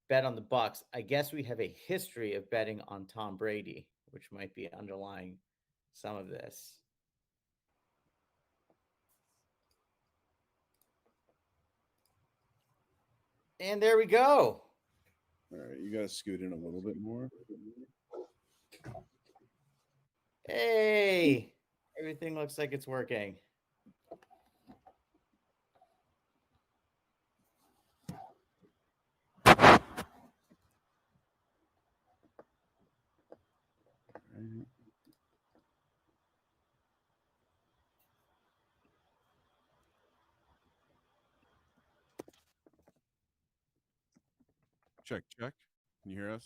bet on the Bucks. I guess we have a history of betting on Tom Brady, which might be underlying some of this. And there we go. All right, you got to scoot in a little bit more. Hey, everything looks like it's working. Check. Can you hear us?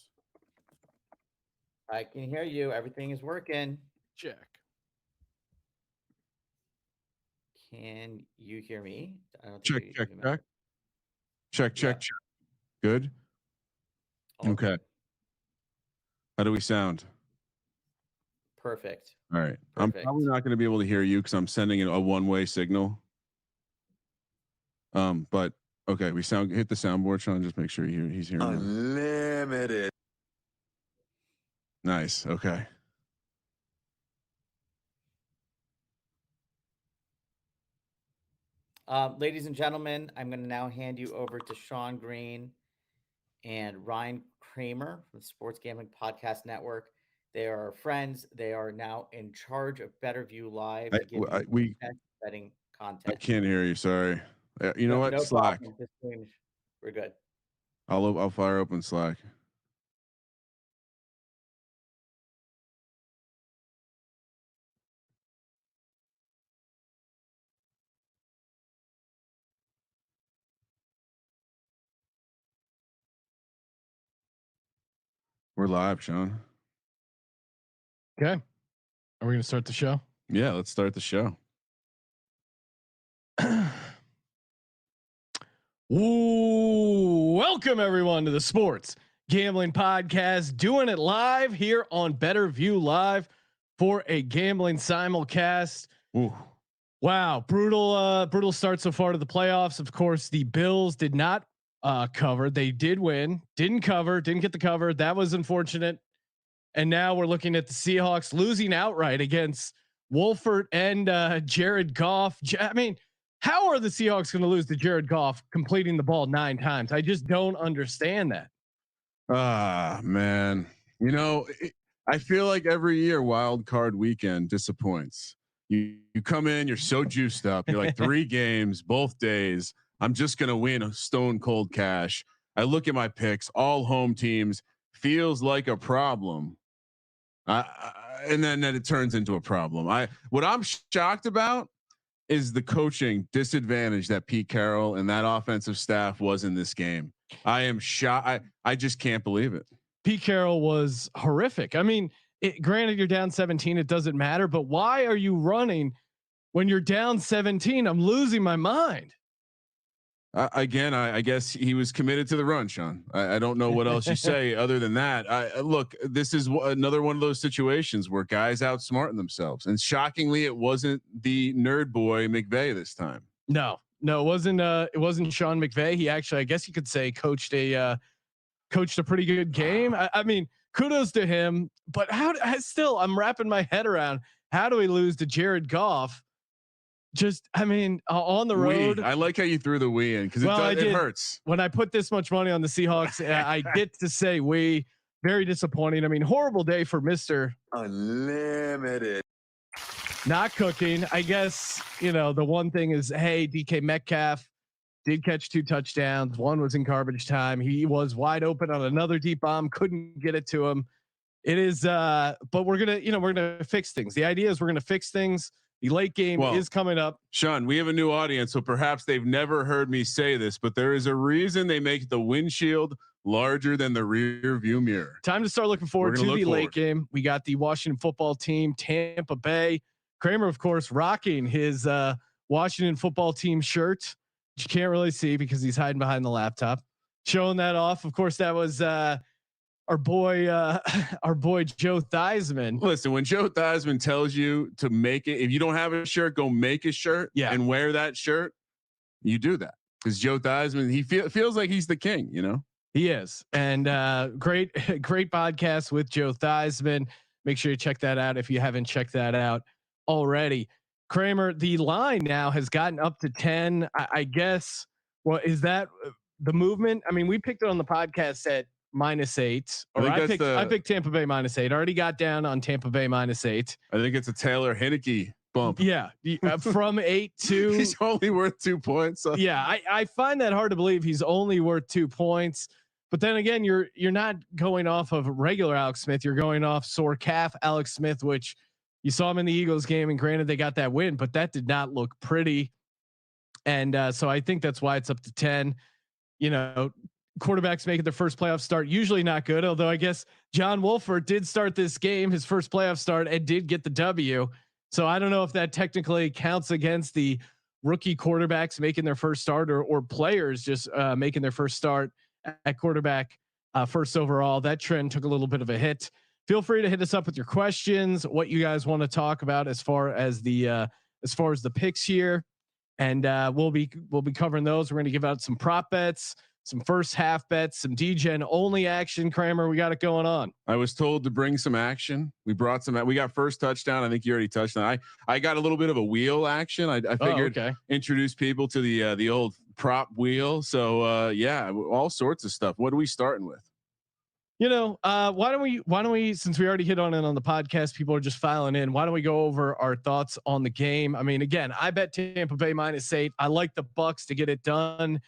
I can hear you. Everything is working. Check. Can you hear me? I don't Check. think Check. Good. All Okay. good. How do we sound? Perfect. All right. I'm probably not going to be able to hear you because I'm sending a one-way signal. But okay, we sound. Hit the soundboard, Sean. Just make sure he's hearing. Unlimited. Nice. Okay. Ladies and gentlemen, I'm going to now hand you over to Sean Green and Ryan Kramer from the Sports Gambling Podcast Network. They are friends. They are now in charge of BettorView Live. We betting content. I can't hear you. Sorry. You know what? No Slack. We're good. I'll fire open Slack. We're live, Sean. Okay. Are we going to start the show? Yeah, let's start the show. Ooh, welcome everyone to the Sports Gambling Podcast, doing it live here on BettorView Live for a gambling simulcast. Ooh. Wow, brutal start so far to the playoffs. Of course, the Bills did not cover. They did win, didn't cover, didn't get the cover. That was unfortunate. And now we're looking at the Seahawks losing outright against Wolford and Jared Goff. I mean, how are the Seahawks going to lose to Jared Goff completing the ball 9 times? I just don't understand that. Man. You know, I feel like every year wild card weekend disappoints. You come in, you're so juiced up. You're like 3 games, both days. I'm just going to win a stone cold cash. I look at my picks, all home teams, feels like a problem. And then it turns into a problem. What I'm shocked about is the coaching disadvantage that Pete Carroll and that offensive staff was in this game. I am shocked. I just can't believe it. Pete Carroll was horrific. I mean, granted you're down 17, it doesn't matter, but why are you running when you're down 17? I'm losing my mind. Again, I guess he was committed to the run, Sean. I don't know what else you say other than that. Look, this is another one of those situations where guys outsmarting themselves, and shockingly, it wasn't the nerd boy McVay this time. No, it wasn't. It wasn't Sean McVay. He actually, I guess you could say, coached a pretty good game. I mean, kudos to him. But I'm wrapping my head around, how do we lose to Jared Goff? I mean, on the road. I like how you threw the we in because it hurts. When I put this much money on the Seahawks, I get to say we. Very disappointing. I mean, horrible day for Mr. Unlimited. Not cooking. I guess, the one thing is, hey, DK Metcalf did catch 2 touchdowns. One was in garbage time. He was wide open on another deep bomb. Couldn't get it to him. It is, but we're going to fix things. The idea is we're going to fix things. The late game is coming up. Sean, we have a new audience, so perhaps they've never heard me say this, but there is a reason they make the windshield larger than the rear view mirror. Time to start looking forward to the late game. We got the Washington football team, Tampa Bay. Kramer, of course, rocking his Washington football team shirt, which you can't really see because he's hiding behind the laptop. Showing that off. Of course, that was our boy Joe Theismann. Listen, when Joe Theismann tells you to make it, if you don't have a shirt, go make a shirt and wear that shirt. You do that because Joe Theismann, he feels like he's the king, He is, and great great podcast with Joe Theismann. Make sure you check that out if you haven't checked that out already. Kramer, the line now has gotten up to 10. I guess. Well, is that the movement? I mean, we picked it on the podcast at -8, or I picked Tampa Bay -8. Already got down on Tampa Bay -8. I think it's a Taylor Heineke bump. Yeah, from 8 to he's only worth 2 points. So. Yeah, I find that hard to believe. He's only worth 2 points. But then again, you're not going off of regular Alex Smith. You're going off sore calf Alex Smith, which you saw him in the Eagles game. And granted, they got that win, but that did not look pretty. And so I think that's why it's up to 10. You know, quarterbacks making their first playoff start, usually not good. Although I guess John Wolford did start this game, his first playoff start, and did get the W. So I don't know if that technically counts against the rookie quarterbacks making their first start, or players just making their first start at quarterback first overall. That trend took a little bit of a hit. Feel free to hit us up with your questions, what you guys want to talk about as far as the picks here, and we'll be covering those. We're going to give out some prop bets, some first half bets, some DGen only action. Kramer, we got it going on. I was told to bring some action. We brought some. We got first touchdown. I think you already touched on. I got a little bit of a wheel action. I figured introduce people to the old prop wheel. So yeah, all sorts of stuff. What are we starting with? You know, why don't we, since we already hit on it on the podcast, people are just filing in. Why don't we go over our thoughts on the game? I mean, again, I bet Tampa Bay -8. I like the Bucks to get it done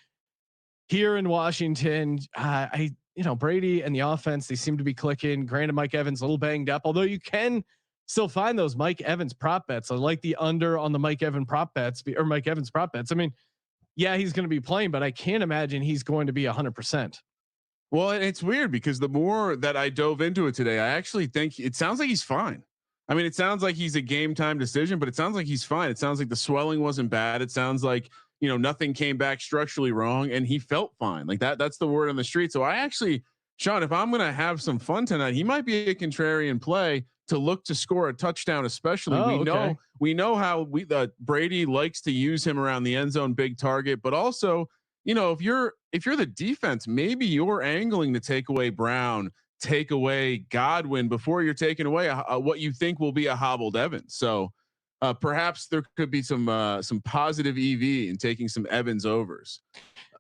here in Washington. Brady and the offense, they seem to be clicking. Granted, Mike Evans a little banged up, although you can still find those Mike Evans prop bets. I like the under on the Mike Evans prop bets. I mean, yeah, he's going to be playing, but I can't imagine he's going to be 100%. Well, it's weird because the more that I dove into it today, I actually think it sounds like he's fine. I mean, it sounds like he's a game time decision, but it sounds like he's fine. It sounds like the swelling wasn't bad. It sounds like, nothing came back structurally wrong, and he felt fine. Like that's the word on the street. So I actually, Sean, if I'm going to have some fun tonight, he might be a contrarian play to look to score a touchdown. Especially we know how Brady likes to use him around the end zone, big target, but also, if you're the defense, maybe you're angling to take away Brown, take away Godwin before you're taking away what you think will be a hobbled Evans. So perhaps there could be some positive EV in taking some Evans overs.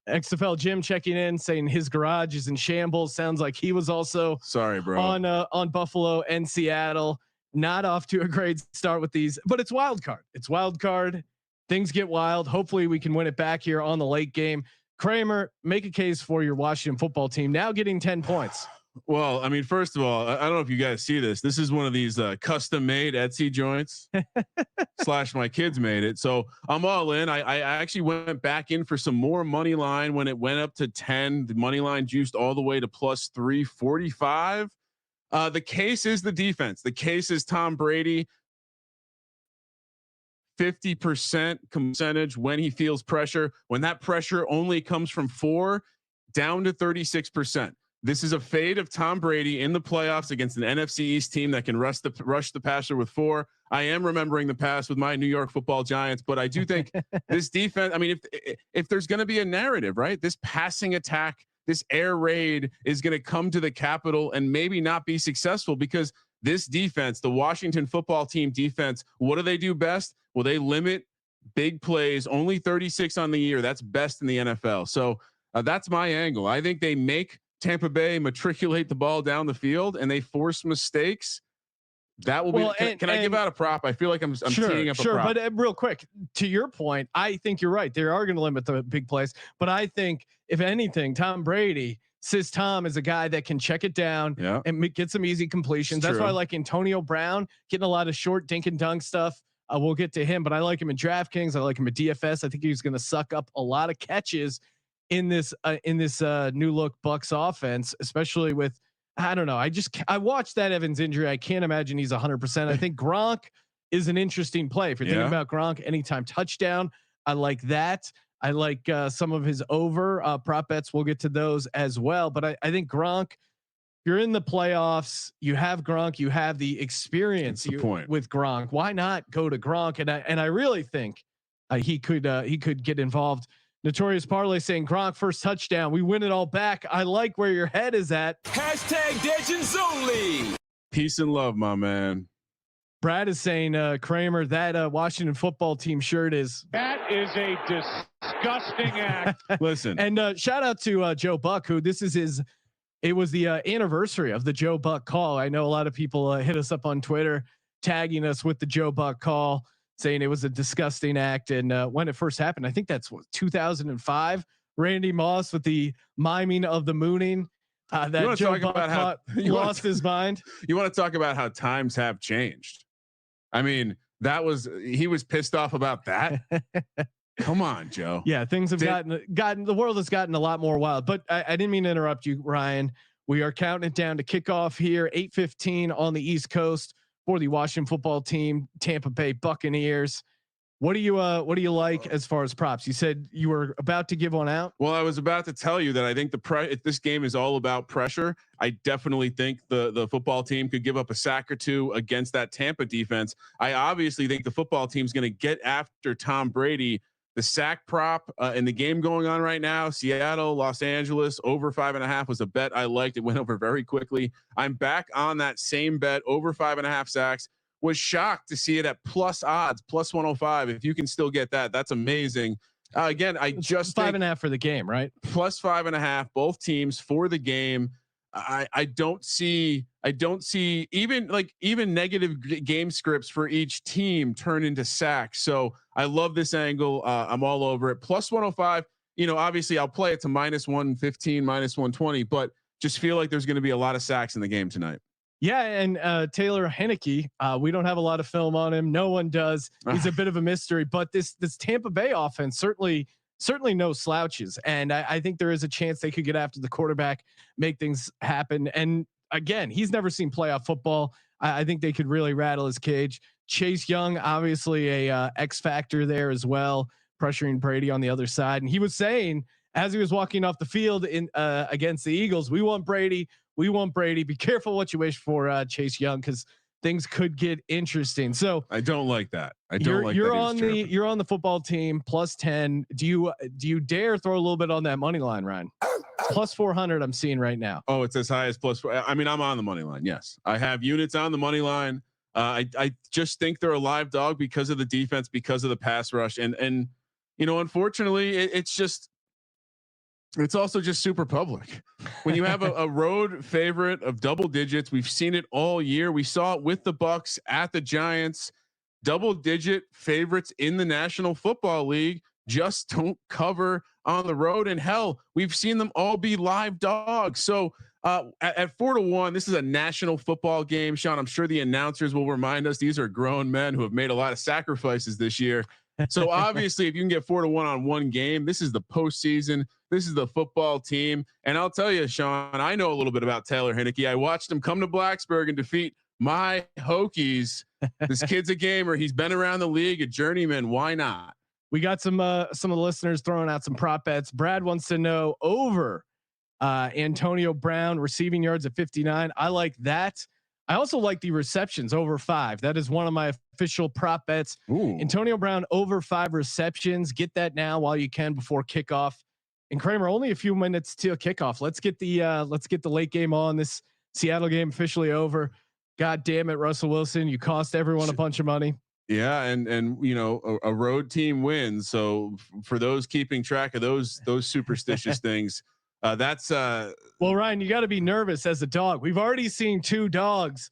XFL Jim checking in saying his garage is in shambles. Sounds like he was also on Buffalo and Seattle. Not off to a great start with these, but it's wild card. It's wild card. Things get wild. Hopefully we can win it back here on the late game. Kramer, make a case for your Washington football team now getting 10 points. Well, I mean, first of all, I don't know if you guys see this. This is one of these custom made Etsy joints / my kids made it. So I'm all in. I actually went back in for some more money line when it went up to 10. The money line juiced all the way to +345. The case is the defense. The case is Tom Brady. 50% percentage when he feels pressure. When that pressure only comes from 4 down to 36%. This is a fade of Tom Brady in the playoffs against an NFC East team that can rush the passer with 4. I am remembering the past with my New York Football Giants, but I do think this defense. I mean, if there's going to be a narrative, right? This passing attack, this air raid is going to come to the Capitol and maybe not be successful because this defense, the Washington football team defense, what do they do best? Well, they limit big plays, only 36 on the year. That's best in the NFL. So that's my angle. I think they make Tampa Bay matriculate the ball down the field and they force mistakes. That will be. Can I give out a prop? I feel like I'm teeing up a prop. But real quick, to your point, I think you're right. They are going to limit the big plays, but I think if anything, Tom Brady says Tom is a guy that can check it down and get some easy completions. That's why I like Antonio Brown getting a lot of short dink and dunk stuff. We'll get to him, but I like him in DraftKings. I like him at DFS. I think he's going to suck up a lot of catches in this new look Bucks offense, especially with, I don't know. I watched that Evans injury. I can't imagine he's 100%. I think Gronk is an interesting play. If you're thinking about Gronk, anytime touchdown, I like that. I like some of his over prop bets. We'll get to those as well. But I think Gronk, you're in the playoffs. You have Gronk. You have the experience with Gronk. Why not go to Gronk? And I really think he could get involved Notorious Parlay saying Gronk first touchdown. We win it all back. I like where your head is at. Hashtag Legends Only. Peace and love, my man. Brad is saying, Kramer, that Washington football team shirt is. That is a disgusting act. Listen. And shout out to Joe Buck, who this is his. It was the anniversary of the Joe Buck call. I know a lot of people hit us up on Twitter, tagging us with the Joe Buck call, saying it was a disgusting act. And when it first happened, I think that's 2005. Randy Moss with the miming of the mooning. That Joe Buck lost his mind. You want to talk about how times have changed? I mean, he was pissed off about that. Come on, Joe. Yeah, things have gotten the world has gotten a lot more wild. But I didn't mean to interrupt you, Ryan. We are counting it down to kickoff here, 8:15 on the East Coast for the Washington football team, Tampa Bay Buccaneers. What do you like as far as props? You said you were about to give one out. Well, I was about to tell you that I think this game is all about pressure. I definitely think the football team could give up a sack or two against that Tampa defense. I obviously think the football team is going to get after Tom Brady. The sack prop in the game going on right now, Seattle, Los Angeles, over 5.5 was a bet I liked. It went over very quickly. I'm back on that same bet, over 5.5 sacks. Was shocked to see it at plus odds, plus 105. If you can still get that, that's amazing. Again, I just 5.5 for the game, right? Plus 5.5, both teams for the game. I don't see even negative game scripts for each team turn into sacks. So I love this angle. I'm all over it. Plus 105. Obviously I'll play it to minus 115, minus 120, but just feel like there's going to be a lot of sacks in the game tonight. Yeah, and Taylor Heineke, we don't have a lot of film on him. No one does. He's a bit of a mystery, but this Tampa Bay offense certainly no slouches. And I think there is a chance they could get after the quarterback, make things happen. And again, he's never seen playoff football. I think they could really rattle his cage. Chase Young, obviously a X factor there as well, pressuring Brady on the other side. And he was saying, as he was walking off the field against the Eagles, we want Brady. We want Brady. Be careful what you wish for, Chase Young, because things could get interesting. So I don't like that. You're on the football team plus 10. Do you dare throw a little bit on that money line, Ryan? Plus 400. I'm seeing right now. Oh, it's as high as plus 4. I mean, I'm on the money line. Yes, I have units on the money line. I just think they're a live dog because of the defense, because of the pass rush, and unfortunately, it's also just super public. When you have a road favorite of double digits, we've seen it all year. We saw it with the Bucks at the Giants. Double digit favorites in the National Football League just don't cover on the road. And hell, we've seen them all be live dogs. So at 4-1, this is a national football game. Sean, I'm sure the announcers will remind us these are grown men who have made a lot of sacrifices this year. So obviously, if you can get 4-1 on one game, this is the postseason. This is the football team. And I'll tell you, Sean, I know a little bit about Taylor Heineke. I watched him come to Blacksburg and defeat my Hokies. This kid's a gamer. He's been around the league, a journeyman. Why not? We got some of the listeners throwing out some prop bets. Brad wants to know over Antonio Brown receiving yards at 59. I like that. I also like the receptions over 5. That is one of my official prop bets. Ooh. Antonio Brown over 5 receptions. Get that now while you can before kickoff. And Kramer, only a few minutes till kickoff. Let's get the late game on. This Seattle game officially over. God damn it, Russell Wilson! You cost everyone a bunch of money. Yeah, and a road team wins. So for those keeping track of those superstitious things. That's well, Ryan, you got to be nervous as a dog. We've already seen 2 dogs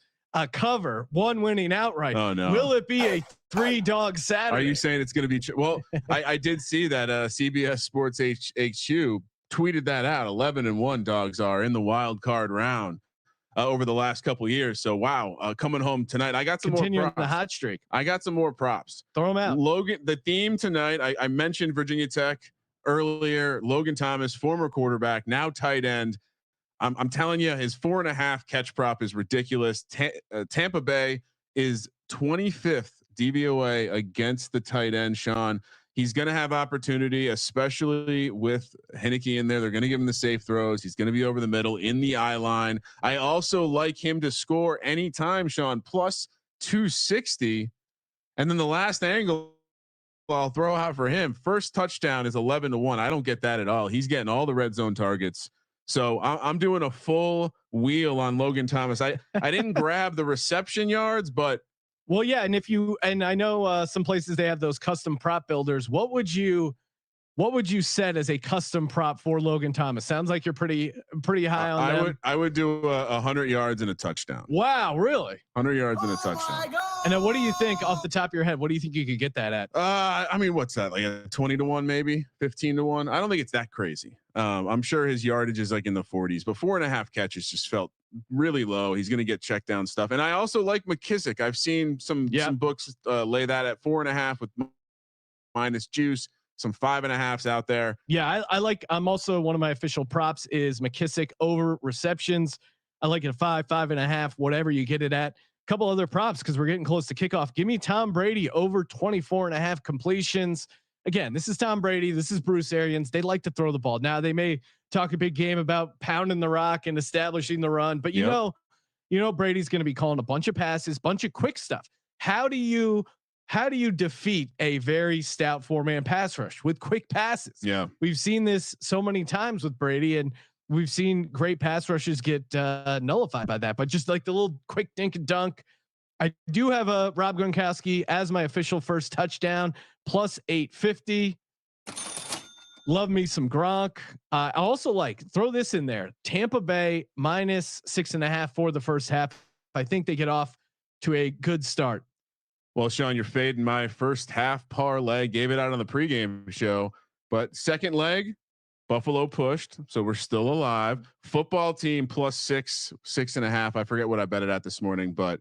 cover, one winning outright. Oh no! Will it be a 3-dog Saturday? Are you saying it's going to be? Well, I did see that CBS Sports HQ tweeted that out. 11-1 dogs are in the wild card round over the last couple of years. So wow, coming home tonight. I got some Continuing more props. the hot streak. I got some more props. Throw them out. Logan, the theme tonight. I mentioned Virginia Tech earlier. Logan Thomas, former quarterback, now tight end. I'm telling you, his 4.5 catch prop is ridiculous. Tampa Bay is 25th DVOA against the tight end. Sean, he's going to have opportunity, especially with Heineke in there. They're going to give him the safe throws. He's going to be over the middle in the eye line. I also like him to score anytime, Sean, plus 260. And then the last angle I'll throw out for him. First touchdown is 11-1. I don't get that at all. He's getting all the red zone targets. So I'm doing a full wheel on Logan Thomas. I didn't grab the reception yards, but well, yeah. And I know some places they have those custom prop builders. What would you set as a custom prop for Logan Thomas? Sounds like you're pretty high on them. I would do 100 yards and a touchdown. Wow, really? 100 yards and a touchdown. And then what do you think off the top of your head? What do you think you could get that at? I mean, what's that, like a 20-1, maybe 15-1? I don't think it's that crazy. I'm sure his yardage is like in the 40s, but 4.5 catches just felt really low. He's going to get check down stuff. And I also like McKissick. I've seen some books lay that at 4.5 with minus juice. Some 5.5s out there. Yeah, I'm also one of my official props is McKissick over receptions. I like it at 5.5, whatever you get it at. Couple other props because we're getting close to kickoff. Give me Tom Brady over 24.5 completions. Again, this is Tom Brady. This is Bruce Arians. They like to throw the ball. Now they may talk a big game about pounding the rock and establishing the run, but you know, Brady's going to be calling a bunch of passes, bunch of quick stuff. How do you defeat a very stout 4-man pass rush with quick passes? Yeah. We've seen this so many times with Brady, and we've seen great pass rushes get nullified by that, but just like the little quick dink and dunk. I do have a Rob Gronkowski as my official first touchdown plus 850. Love me some Gronk. I also throw this in there. Tampa Bay minus 6.5 for the first half. I think they get off to a good start. Well, Sean, you're fading my first half parlay. Gave it out on the pregame show, but second leg, Buffalo pushed, so we're still alive. Football team plus 6.5. I forget what I bet it at this morning, but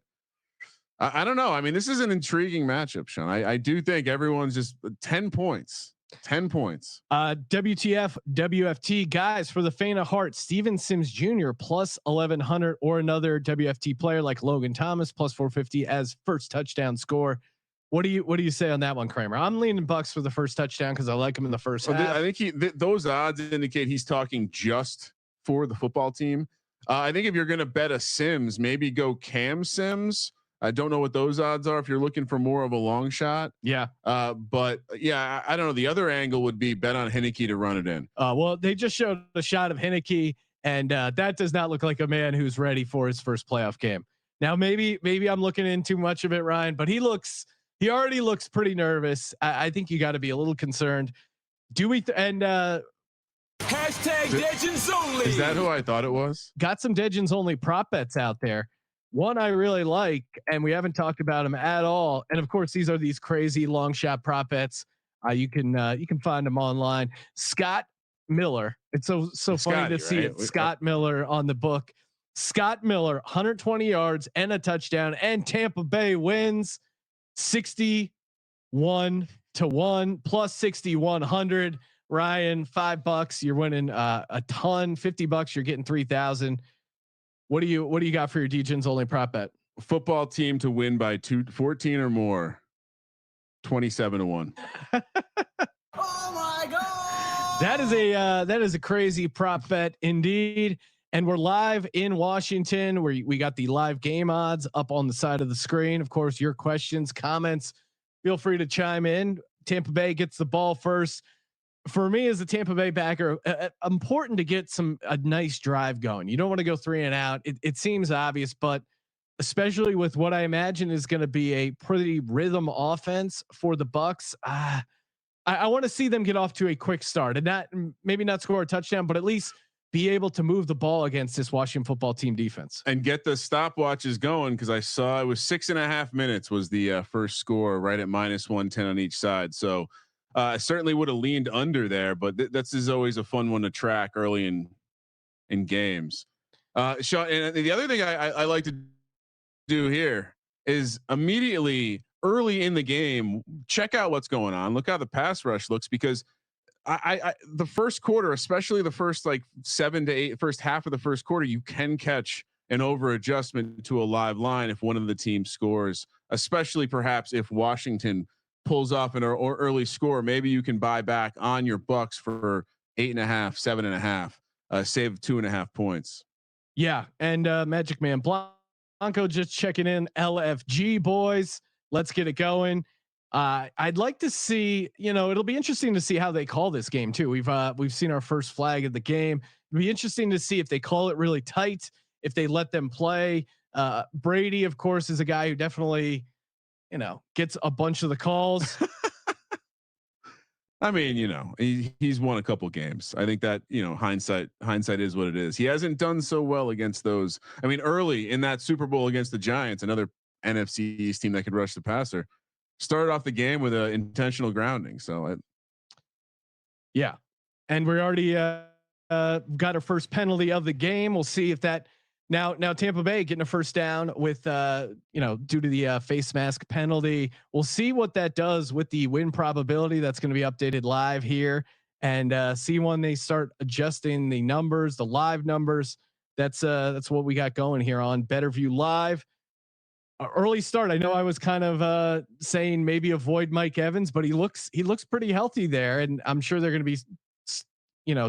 I don't know. I mean, this is an intriguing matchup, Sean. I do think everyone's just 10 points. 10 points. WTF, WFT guys for the faint of heart. Steven Sims Jr. plus 1100 or another WFT player like Logan Thomas plus 450 as first touchdown score. What do you say on that one, Kramer? I'm leaning Bucks for the first touchdown because I like him in the first half. I think those odds indicate he's talking just for the football team. I think if you're going to bet a Sims, maybe go Cam Sims. I don't know what those odds are if you're looking for more of a long shot. Yeah. But yeah, I don't know. The other angle would be bet on Heineke to run it in. Well, they just showed a shot of Heineke, and that does not look like a man who's ready for his first playoff game. Now, maybe I'm looking in too much of it, Ryan, but he already looks pretty nervous. I think you got to be a little concerned. Do we? Hashtag Legends Only. Is that who I thought it was? Got some Legends Only prop bets out there. One I really like, and we haven't talked about them at all. And of course, these are these crazy long shot prop bets. You can find them online. Scott Miller. It's so funny to see it. Scott Miller on the book. Scott Miller, 120 yards and a touchdown, and Tampa Bay wins 61-1 plus 6,100. Ryan, $5. You're winning a ton. $50. You're getting 3,000. What do you got for your DJs only prop bet? Football team to win by 14 or more. 27-1. Oh my God. That is a crazy prop bet indeed. And we're live in Washington where we got the live game odds up on the side of the screen. Of course, your questions, comments, feel free to chime in. Tampa Bay gets the ball first. For me as a Tampa Bay backer, important to get a nice drive going. You don't want to go 3 and out. It seems obvious, but especially with what I imagine is going to be a pretty rhythm offense for the Bucks. I want to see them get off to a quick start and maybe not score a touchdown, but at least be able to move the ball against this Washington football team defense and get the stopwatches going. Cause I saw it was 6.5 minutes was the first score, right at minus 110 on each side. So I certainly would have leaned under there, but that's is always a fun one to track early in games. Sean, and the other thing I like to do here is immediately early in the game, check out what's going on. Look how the pass rush looks, because I the first quarter, especially the first like 7 to 8 first half of the first quarter, you can catch an over adjustment to a live line if one of the teams scores, especially perhaps if Washington pulls off an early score. Maybe you can buy back on your Bucks for 8.5, 7.5, save 2.5 points. Yeah. And Magic Man Blanco just checking in. LFG boys, let's get it going. I'd like to see, it'll be interesting to see how they call this game too. We've seen our first flag of the game. It'll be interesting to see if they call it really tight, if they let them play. Brady, of course, is a guy who definitely, gets a bunch of the calls. I mean, he's won a couple games. I think that, hindsight is what it is. He hasn't done so well against those. I mean, early in that Super Bowl against the Giants, another NFC East team that could rush the passer, started off the game with an intentional grounding. So yeah. And we already got our first penalty of the game. We'll see if that now Tampa Bay getting a first down with due to the face mask penalty. We'll see what that does with the win probability. That's going to be updated live here, and see when they start adjusting the numbers, the live numbers. That's what we got going here on BettorView Live. Early start. I know I was kind of saying maybe avoid Mike Evans, but he looks pretty healthy there, and I'm sure they're going to be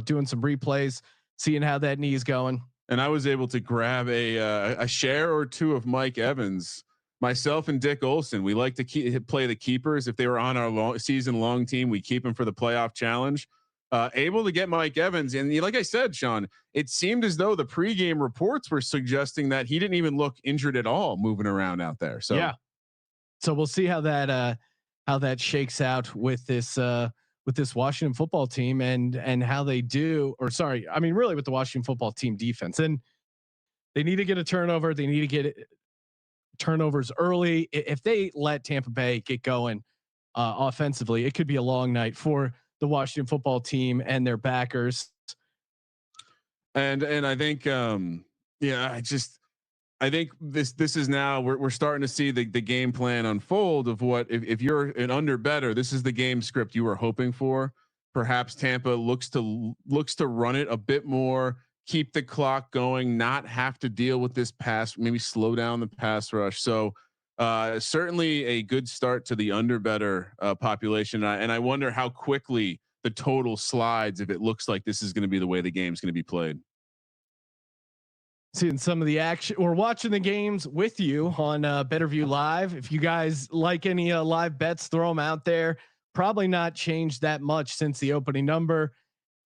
doing some replays, seeing how that knee is going. And I was able to grab a share or two of Mike Evans. Myself and Dick Olson, we like to play the keepers. If they were on our season long team, we keep them for the playoff challenge. Able to get Mike Evans, and like I said, Sean, it seemed as though the pregame reports were suggesting that he didn't even look injured at all, moving around out there. So yeah, so we'll see how that shakes out with this Washington football team and how they do. Or sorry, I mean really with the Washington football team defense, and they need to get a turnover. They need to get turnovers early. If they let Tampa Bay get going offensively, it could be a long night for the Washington football team and their backers. And I think, I think this is now we're starting to see the game plan unfold of what, if you're an under better, this is the game script you were hoping for. Perhaps Tampa looks to run it a bit more, keep the clock going, not have to deal with this pass, maybe slow down the pass rush. So certainly a good start to the under better population. And I wonder how quickly the total slides if it looks like this is going to be the way the game's going to be played. Seeing some of the action, we're watching the games with you on BettorView Live. If you guys like any live bets, throw them out there. Probably not changed that much since the opening number.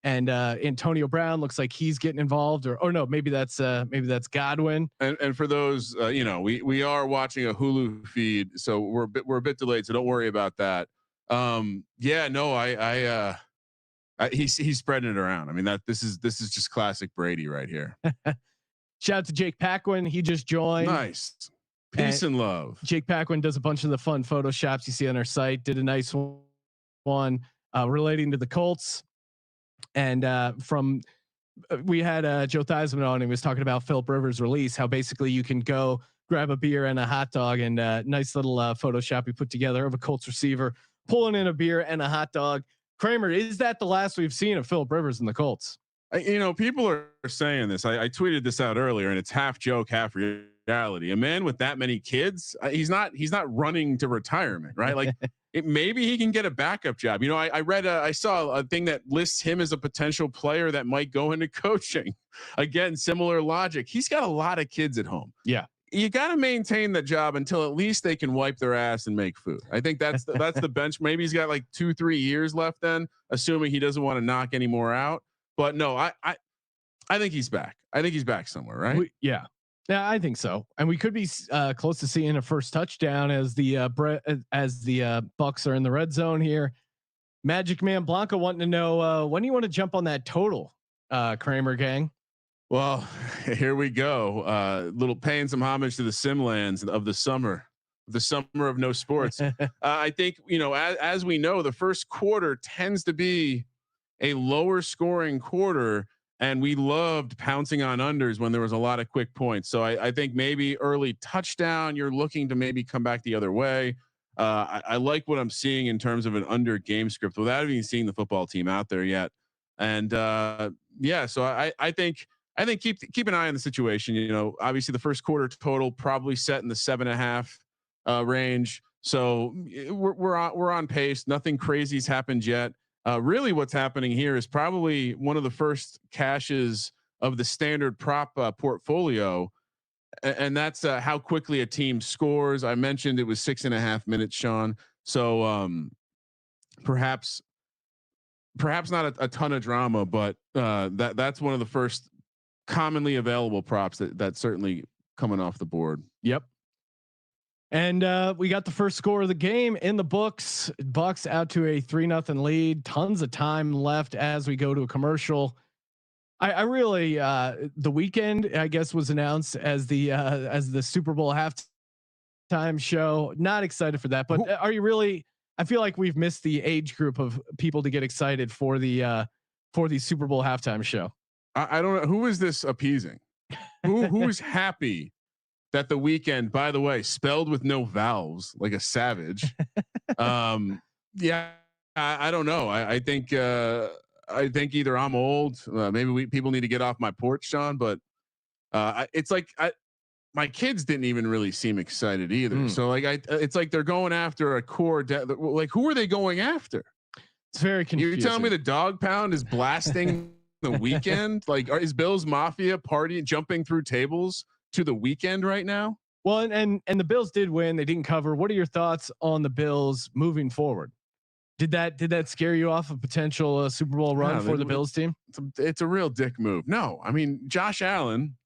And Antonio Brown looks like he's getting involved, or no, maybe that's Godwin. And for those, we are watching a Hulu feed, so we're a bit delayed, so don't worry about that. He's spreading it around. I mean, this is just classic Brady right here. Shout out to Jake Paquin. He just joined. Nice. Peace and love. Jake Paquin does a bunch of the fun photoshops you see on our site. Did a nice one relating to the Colts. And we had Joe Theismann on. He was talking about Philip Rivers' release, how basically you can go grab a beer and a hot dog, and nice little Photoshop he put together of a Colts receiver pulling in a beer and a hot dog. Kramer, is that the last we've seen of Philip Rivers and the Colts? People are saying this. I tweeted this out earlier, and it's half joke, half reality. A man with that many kids, he's not running to retirement, right? Like maybe he can get a backup job. I saw a thing that lists him as a potential player that might go into coaching. Again, similar logic. He's got a lot of kids at home. Yeah. You got to maintain the job until at least they can wipe their ass and make food. I think that's the bench. Maybe he's got like 2-3 years left then, assuming he doesn't want to knock any more out. But no, I think he's back. I think he's back somewhere, right? Yeah, I think so. And we could be close to seeing a first touchdown as the Bucks are in the red zone here. Magic Man Blanco wanting to know when do you want to jump on that total, Kramer gang? Well, here we go. Little paying some homage to the Simlands of the summer of no sports. I think as we know, the first quarter tends to be a lower scoring quarter, and we loved pouncing on unders when there was a lot of quick points. So I think maybe early touchdown, you're looking to maybe come back the other way. I like what I'm seeing in terms of an under game script without even seeing the football team out there yet. And so I think keep an eye on the situation. Obviously the first quarter total probably set in the 7.5 range. So we're on pace. Nothing crazy's happened yet. Really what's happening here is probably one of the first caches of the standard prop portfolio. And that's how quickly a team scores. I mentioned it was 6.5 minutes, Sean. So perhaps not a ton of drama, but that's one of the first commonly available props that's certainly coming off the board. Yep. And we got the first score of the game in the books. Bucks out to a 3-0 lead. Tons of time left as we go to a commercial. I really the weekend, I guess, was announced as the Super Bowl halftime show. Not excited for that, but are you really? I feel like we've missed the age group of people to get excited for the Super Bowl halftime show. I don't know who is this appeasing. Who's happy that the weekend, by the way, spelled with no vowels, like a savage. Yeah, I don't know. I think either I'm old, maybe people need to get off my porch, Sean. But it's like my kids didn't even really seem excited either. So like it's like they're going after a core. Like who are they going after? It's very confusing. You're telling me the dog pound is blasting the weekend? Like is Bills Mafia partying, jumping through tables to the weekend right now? Well, and the Bills did win. They didn't cover. What are your thoughts on the Bills moving forward? Did that scare you off a potential Super Bowl run for the Bills team? It's a real dick move. No, I mean Josh Allen.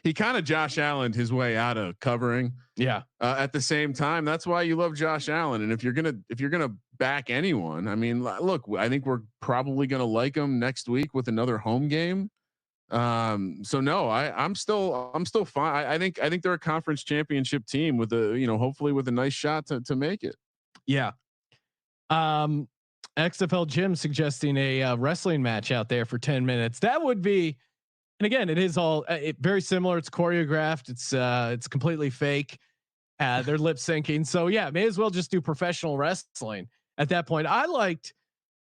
He kind of Josh Allen'd his way out of covering. Yeah. At the same time, that's why you love Josh Allen. And if you're gonna back anyone, I mean, look, I think we're probably gonna like him next week with another home game. So no, I'm still fine. I think they're a conference championship team with hopefully with a nice shot to make it. Yeah. XFL Jim suggesting a wrestling match out there for 10 minutes. That would be, and again, it is all very similar. It's choreographed. It's completely fake. They're lip syncing. So yeah, may as well just do professional wrestling at that point. I liked,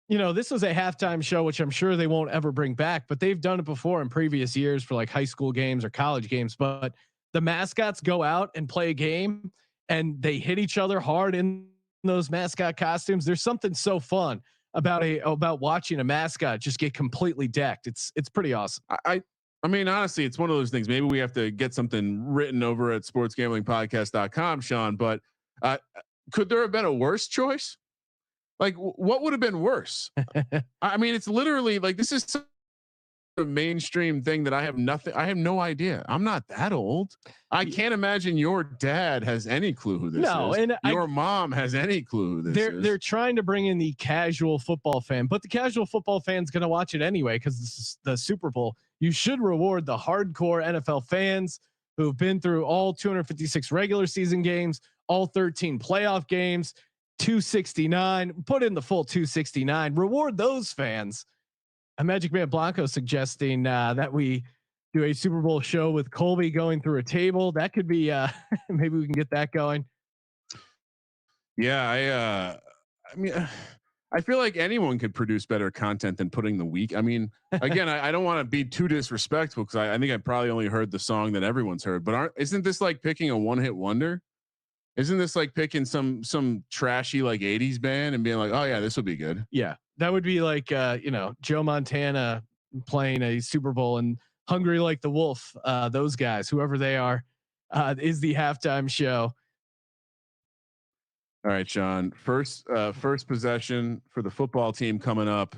this was a halftime show, which I'm sure they won't ever bring back, but they've done it before in previous years for like high school games or college games. But the mascots go out and play a game and they hit each other hard in those mascot costumes. There's something so fun about watching a mascot just get completely decked. It's pretty awesome. I mean, honestly, it's one of those things. Maybe we have to get something written over at sportsgamblingpodcast.com, Sean, but could there have been a worse choice? Like what would have been worse? I mean, it's literally like, this is a mainstream thing that I have no idea. I'm not that old. I can't imagine your dad has any clue who this is. And your mom has any clue who this is. They're trying to bring in the casual football fan, but the casual football fan's going to watch it anyway because this is the Super Bowl. You should reward the hardcore NFL fans who've been through all 256 regular season games, all 13 playoff games, 269. Put in the full 269. Reward those fans. A Magic Man Blanco suggesting that we do a Super Bowl show with Colby going through a table. That could be maybe we can get that going. Yeah, I mean, I feel like anyone could produce better content than putting the week. I mean, again, I don't want to be too disrespectful because I think I probably only heard the song that everyone's heard. But isn't this like picking a one-hit wonder? Isn't this like picking some trashy like 80s band and being like, oh yeah, this would be good? Yeah, that would be like Joe Montana playing a Super Bowl and Hungry Like the Wolf. Those guys, whoever they are, is the halftime show. All right, Sean. First possession for the football team coming up.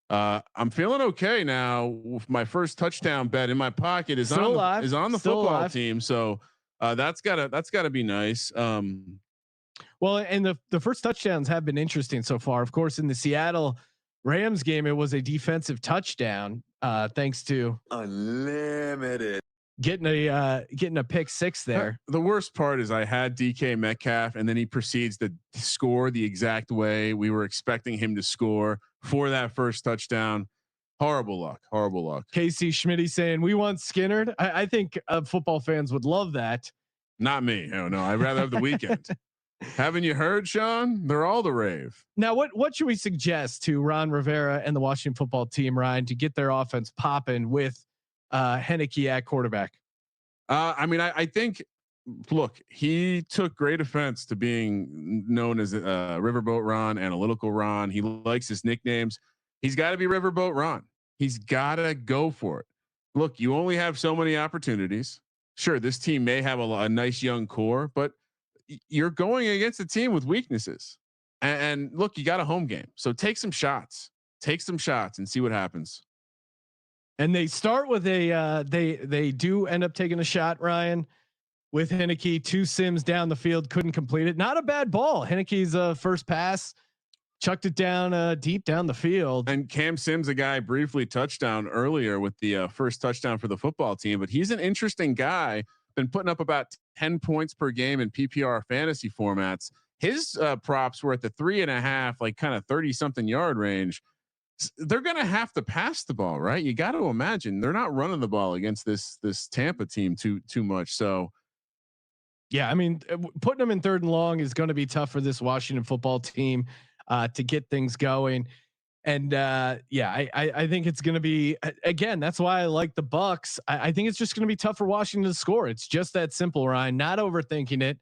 I'm feeling okay now. My first touchdown bet in my pocket is on the football team. So that's gotta be nice. Well, and the first touchdowns have been interesting so far. Of course, in the Seattle Rams game, it was a defensive touchdown, thanks to Unlimited getting a pick six there. The worst part is I had DK Metcalf, and then he proceeds to score the exact way we were expecting him to score for that first touchdown. Horrible luck. Casey Schmitty saying we want Skinner. I think football fans would love that. Not me. Oh no, I'd rather have the weekend. Haven't you heard, Sean? They're all the rave. Now, what should we suggest to Ron Rivera and the Washington football team, Ryan, to get their offense popping with Henneke at quarterback? I mean, I think, look, he took great offense to being known as Riverboat Ron, Analytical Ron. He likes his nicknames. He's got to be Riverboat Ron. He's got to go for it. Look, you only have so many opportunities. Sure, this team may have a nice young core, but you're going against a team with weaknesses. And look, you got a home game, so take some shots and see what happens. And they start with a they do end up taking a shot, Ryan, with Heineke. 2 Sims down the field, couldn't complete it. Not a bad ball. Heineke's first pass chucked it down deep down the field. And Cam Sims, a guy briefly touchdown earlier with the first touchdown for the football team, but he's an interesting guy. Been putting up about 10 points per game in PPR fantasy formats. His props were at the 3.5, like kind of 30 something yard range. They're going to have to pass the ball, right? You got to imagine they're not running the ball against this Tampa team too much. So yeah, I mean, putting them in 3rd and long is going to be tough for this Washington football team to get things going. And yeah, I think it's going to be, again, that's why I like the Bucks. I think it's just going to be tough for Washington to score. It's just that simple, Ryan. Not overthinking it.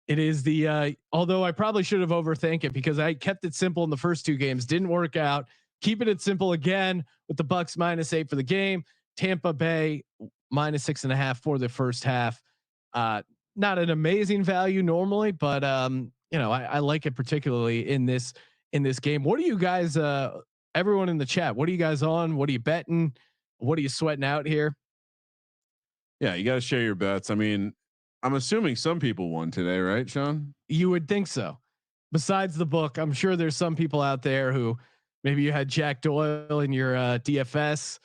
It is the although I probably should have overthink it because I kept it simple in the first 2 games, didn't work out. Keeping it simple again with the Bucks -8 for the game. Tampa Bay -6.5 for the first half. Not an amazing value normally, but you know, I like it particularly in this game. What are you guys? Everyone in the chat, what are you guys on? What are you betting? What are you sweating out here? Yeah, you got to share your bets. I mean, I'm assuming some people won today, right, Sean? You would think so. Besides the book, I'm sure there's some people out there who maybe you had Jack Doyle in your DFS.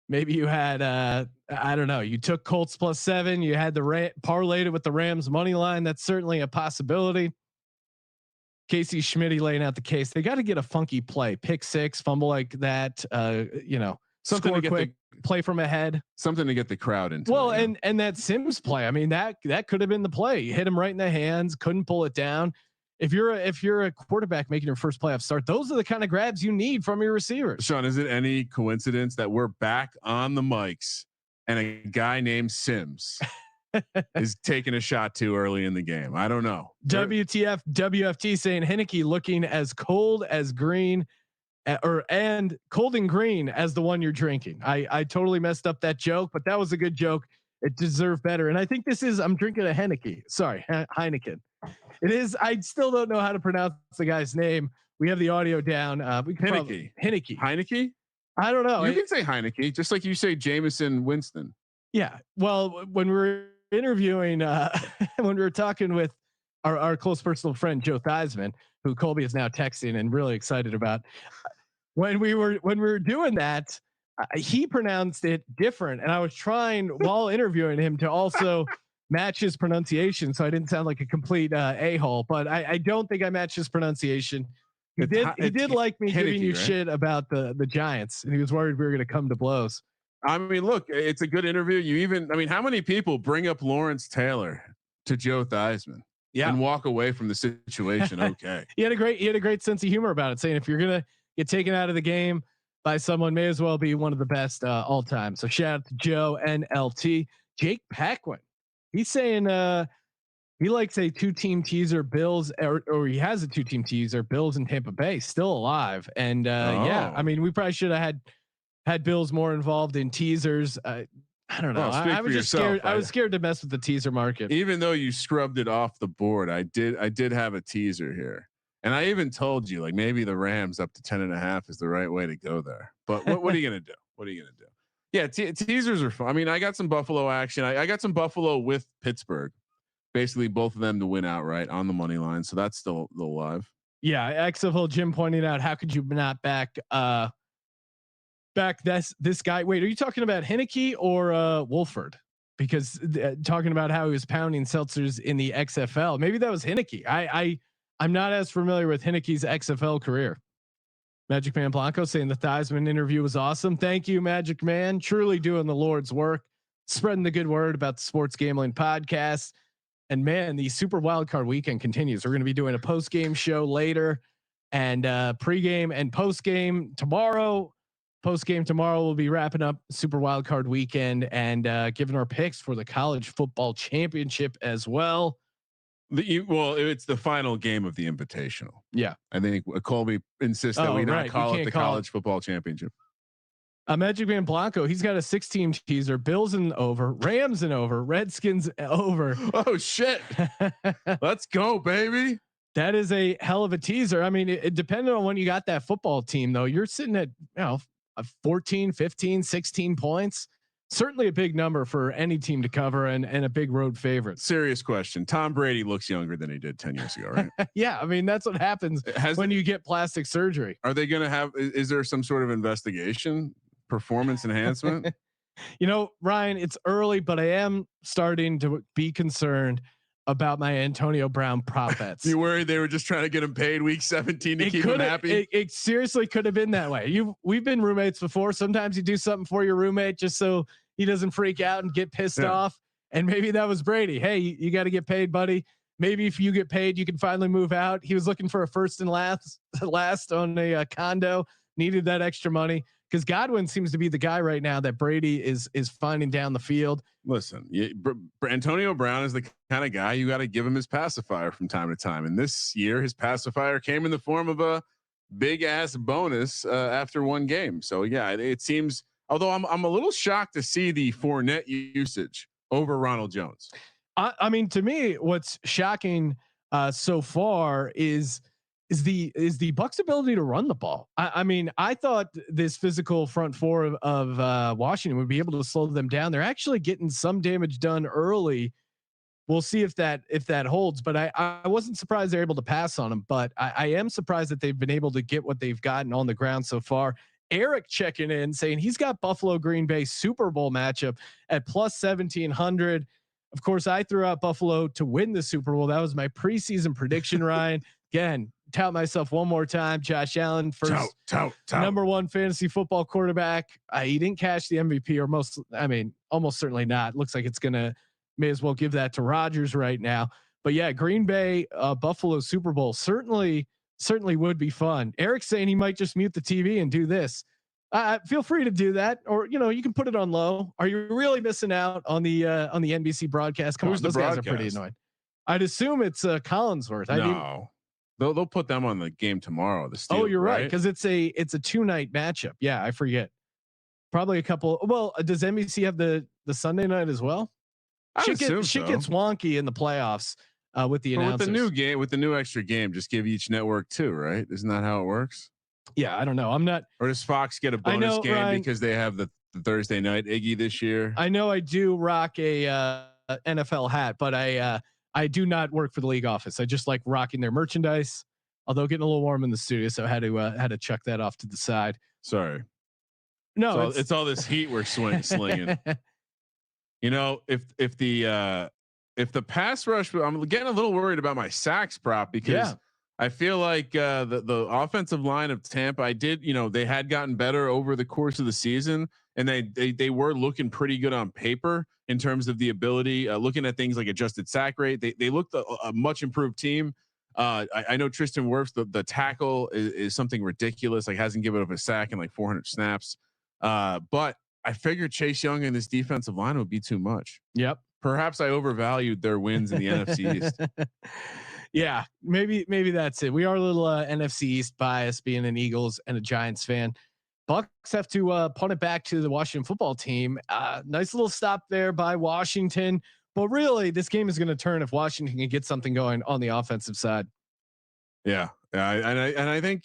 Maybe you had I don't know. You took Colts +7. You had the parlayed it with the Rams money line. That's certainly a possibility. Casey Schmitty laying out the case. They got to get a funky play, pick 6, fumble like that. You know, Something to get quick, play from ahead. Something to get the crowd into. Well, and that Sims play. I mean, that could have been the play. You hit him right in the hands, couldn't pull it down. If you're a quarterback making your first playoff start, those are the kind of grabs you need from your receivers. Sean, is it any coincidence that we're back on the mics and a guy named Sims is taking a shot too early in the game? I don't know. WTF WFT saying Heineke looking as cold as green and cold and green as the one you're drinking. I totally messed up that joke, but that was a good joke. It deserved better. And I think I'm drinking a Heineke. Sorry, Heineken. It is. I still don't know how to pronounce the guy's name. We have the audio down. We can Heineke. I don't know. You can say Heineke, just like you say Jameson Winston. Yeah. Well, when we were interviewing, when we were talking with our close personal friend Joe Theismann, who Colby is now texting and really excited about, when we were doing that, he pronounced it different, and I was trying while interviewing him to also match his pronunciation, so I didn't sound like a complete a-hole. But I don't think I matched his pronunciation. He did like me giving you shit about the Giants, and he was worried we were going to come to blows. I mean, look, it's a good interview. How many people bring up Lawrence Taylor to Joe Theismann? Yeah, and walk away from the situation. Okay, he had a great sense of humor about it, saying if you're gonna get taken out of the game by someone, may as well be one of the best all time. So shout out to Joe and LT. Jake Paquin, he's saying he likes a 2-team teaser, Bills, or he has a 2-team teaser, Bills and Tampa Bay, still alive. And yeah, I mean, we probably should have had Bills more involved in teasers. I don't know. I was just scared. I was scared to mess with the teaser market. Even though you scrubbed it off the board, I did have a teaser here, and I even told you like maybe the Rams up to 10.5 is the right way to go there. But what are you gonna do? What are you gonna do? Yeah, teasers are fun. I mean, I got some Buffalo action. I got some Buffalo with Pittsburgh, basically both of them to win outright on the money line. So that's still alive. Yeah, XFL Jim pointing out, how could you not back this guy? Wait, are you talking about Heineke or Wolford? Because talking about how he was pounding seltzers in the XFL, maybe that was Heineke. I'm not as familiar with Heineke's XFL career. Magic Man Blanco saying the Theismann interview was awesome. Thank you, Magic Man. Truly doing the Lord's work, spreading the good word about the Sports Gambling Podcast. And man, the Super Wildcard Weekend continues. We're going to be doing a post-game show later, and pre-game and post-game tomorrow. Post-game tomorrow, we'll be wrapping up Super Wildcard Weekend and giving our picks for the College Football Championship as well. It's the final game of the Invitational. Yeah, I think Colby insists that we not call it the College Football Championship. Magic Man Blanco, he's got a 6-team teaser. Bills and over, Rams and over, Redskins over. Oh shit! Let's go, baby. That is a hell of a teaser. I mean, it depending on when you got that football team, though, you're sitting at 14, 15, 16 points. Certainly a big number for any team to cover and a big road favorite. Serious question. Tom Brady looks younger than he did 10 years ago, right? Yeah, I mean that's what happens when you get plastic surgery. Are they going to have? Is there some sort of investigation? Performance enhancement? Ryan, it's early, but I am starting to be concerned about my Antonio Brown prop bets. You worried they were just trying to get him paid week 17 to keep him happy? It seriously could have been that way. We've been roommates before. Sometimes you do something for your roommate just so he doesn't freak out and get pissed off. And maybe that was Brady. Hey, you got to get paid, buddy. Maybe if you get paid, you can finally move out. He was looking for a first and last on a condo, needed that extra money. Because Godwin seems to be the guy right now that Brady is finding down the field. Listen, Antonio Brown is the kind of guy you got to give him his pacifier from time to time. And this year, his pacifier came in the form of a big ass bonus after one game. So yeah, it seems. Although I'm a little shocked to see the Fournette usage over Ronald Jones. I mean, to me, what's shocking so far is the Bucs' ability to run the ball. I mean, I thought this physical front four of Washington would be able to slow them down. They're actually getting some damage done early. We'll see if that holds, but I wasn't surprised they're able to pass on them, but I am surprised that they've been able to get what they've gotten on the ground so far. Eric checking in saying he's got Buffalo Green Bay Super Bowl matchup at plus 1,700. Of course, I threw out Buffalo to win the Super Bowl. That was my preseason prediction, Ryan. Again, tout myself one more time. Josh Allen, first number one fantasy football quarterback. He didn't cash the MVP, or almost certainly not. Looks like it's may as well give that to Rodgers right now. But yeah, Green Bay, Buffalo Super Bowl certainly would be fun. Eric's saying he might just mute the TV and do this. Feel free to do that, or you can put it on low. Are you really missing out on the NBC broadcast? Come on, those guys are pretty annoying. I'd assume it's Collinsworth. No. They'll put them on the game tomorrow. The Steelers, you're right, because it's a 2-night matchup. Yeah, I forget. Probably a couple. Well, does NBC have the Sunday night as well? Shit gets wonky in the playoffs with the announcers. With the new game, with the new extra game, just give each network 2, right? Isn't that how it works? Yeah, I don't know. I'm not. Or does Fox get a bonus game Ryan, because they have the Thursday night Iggy this year? I know I do rock a NFL hat, but I do not work for the league office. I just like rocking their merchandise, although getting a little warm in the studio. So I had to chuck that off to the side. Sorry. No, it's all this heat we're slinging. If the pass rush, I'm getting a little worried about my sacks prop because I feel like the offensive line of Tampa, they had gotten better over the course of the season, and they were looking pretty good on paper in terms of the ability, looking at things like adjusted sack rate. They looked a much improved team. I know Tristan Wirfs, the tackle is something ridiculous. Like hasn't given up a sack in like 400 snaps. But I figured Chase Young and this defensive line would be too much. Yep. Perhaps I overvalued their wins in the NFC East. Yeah, maybe that's it. We are a little NFC East bias, being an Eagles and a Giants fan. Bucs have to punt it back to the Washington football team. Nice little stop there by Washington, but really this game is going to turn if Washington can get something going on the offensive side. Yeah, and I think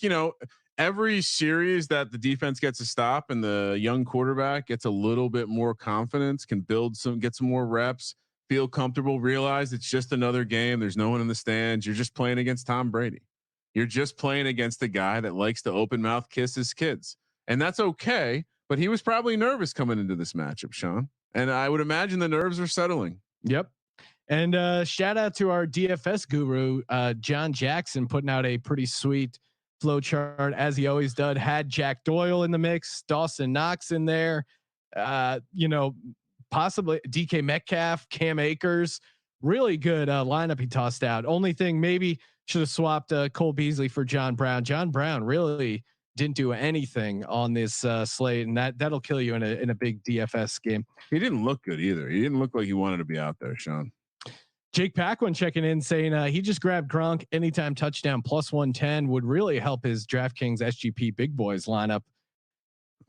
every series that the defense gets a stop and the young quarterback gets a little bit more confidence, can get some more reps, feel comfortable, realize it's just another game. There's no one in the stands. You're just playing against Tom Brady. You're just playing against the guy that likes to open mouth kiss his kids. And that's okay. But he was probably nervous coming into this matchup, Sean. And I would imagine the nerves are settling. Yep. And shout out to our DFS guru, John Jackson, putting out a pretty sweet flow chart, as he always does. Had Jack Doyle in the mix, Dawson Knox in there, possibly DK Metcalf, Cam Akers. Really good lineup he tossed out. Only thing, maybe should have swapped Cole Beasley for John Brown. John Brown really didn't do anything on this slate, and that'll kill you in a big DFS game. He didn't look good either. He didn't look like he wanted to be out there, Sean. Jake Paquin checking in saying he just grabbed Gronk anytime touchdown plus 110 would really help his DraftKings SGP big boys lineup.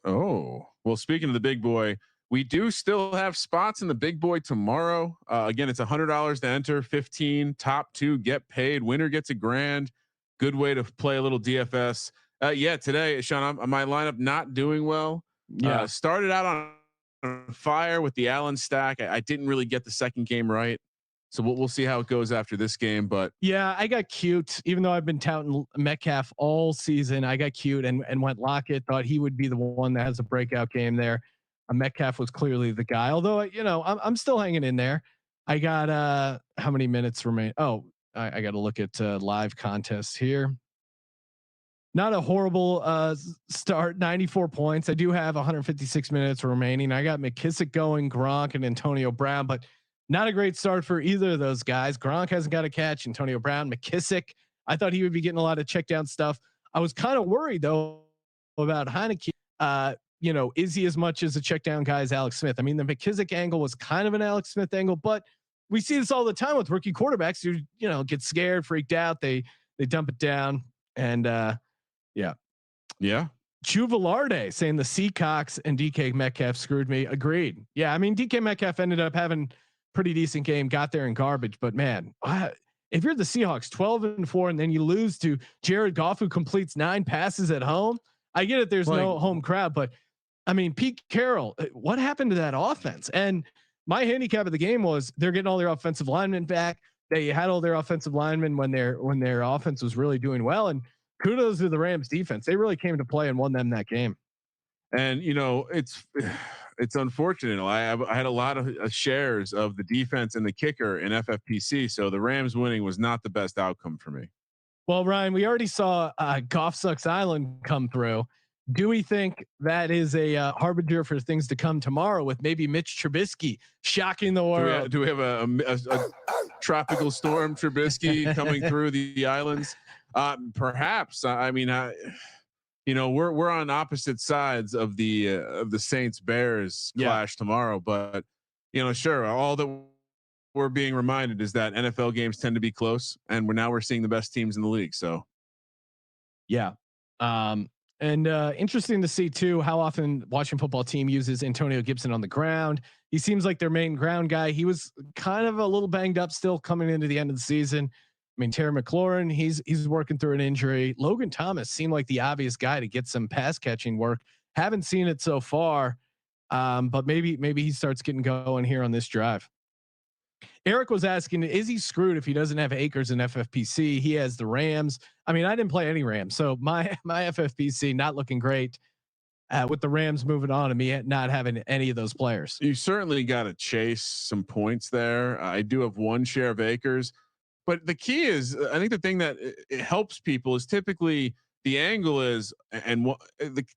Oh, well, speaking of the big boy, we do still have spots in the big boy tomorrow. Again, it's $100 to enter, 15 top 2 get paid. Winner gets $1,000. Good way to play a little DFS. Yeah, today, Sean, my lineup not doing well. Yeah. Started out on fire with the Allen stack. I didn't really get the second game right. So we'll see how it goes after this game. But yeah, I got cute. Even though I've been touting Metcalf all season, I got cute and went Lockett. Thought he would be the one that has a breakout game there. Metcalf was clearly the guy. Although I'm still hanging in there. I got how many minutes remain? Oh, I got to look at live contests here. Not a horrible start. 94 points. I do have 156 minutes remaining. I got McKissick going, Gronk, and Antonio Brown, but not a great start for either of those guys. Gronk hasn't got a catch. Antonio Brown, McKissick, I thought he would be getting a lot of check down stuff. I was kind of worried though about Heineke. Is he as much as a check down guy as Alex Smith? I mean, the McKissick angle was kind of an Alex Smith angle, but we see this all the time with rookie quarterbacks who, get scared, freaked out. They dump it down. And yeah. Chuvelarde saying the Seacocks and DK Metcalf screwed me. Agreed. Yeah. I mean, DK Metcalf ended up having pretty decent game, got there in garbage, but man, if you're the Seahawks 12-4 and then you lose to Jared Goff, who completes 9 passes at home, I get it. There's no home crowd, but I mean, Pete Carroll, what happened to that offense? And my handicap of the game was they're getting all their offensive linemen back. They had all their offensive linemen when their offense was really doing well. And kudos to the Rams defense. They really came to play and won them that game. And it's unfortunate. I had a lot of shares of the defense and the kicker in FFPC, so the Rams winning was not the best outcome for me. Well, Ryan, we already saw Goff Sucks Island come through. Do we think that is a harbinger for things to come tomorrow with maybe Mitch Trubisky shocking the world? Do we have a tropical storm Trubisky coming through the islands? Perhaps. I mean, we're on opposite sides of the Saints Bears clash tomorrow, but sure. All that we're being reminded is that NFL games tend to be close, and we're seeing the best teams in the league. So, yeah. And interesting to see too how often Washington football team uses Antonio Gibson on the ground. He seems like their main ground guy. He was kind of a little banged up still coming into the end of the season. I mean, Terry McLaurin, he's working through an injury. Logan Thomas seemed like the obvious guy to get some pass catching work. Haven't seen it so far, but maybe he starts getting going here on this drive. Eric was asking, is he screwed if he doesn't have Akers in FFPC? He has the Rams. I mean, I didn't play any Rams, so my FFPC not looking great with the Rams moving on and me not having any of those players. You certainly got to chase some points there. I do have one share of Akers, but the key is, I think the thing that it helps people is typically the angle is, and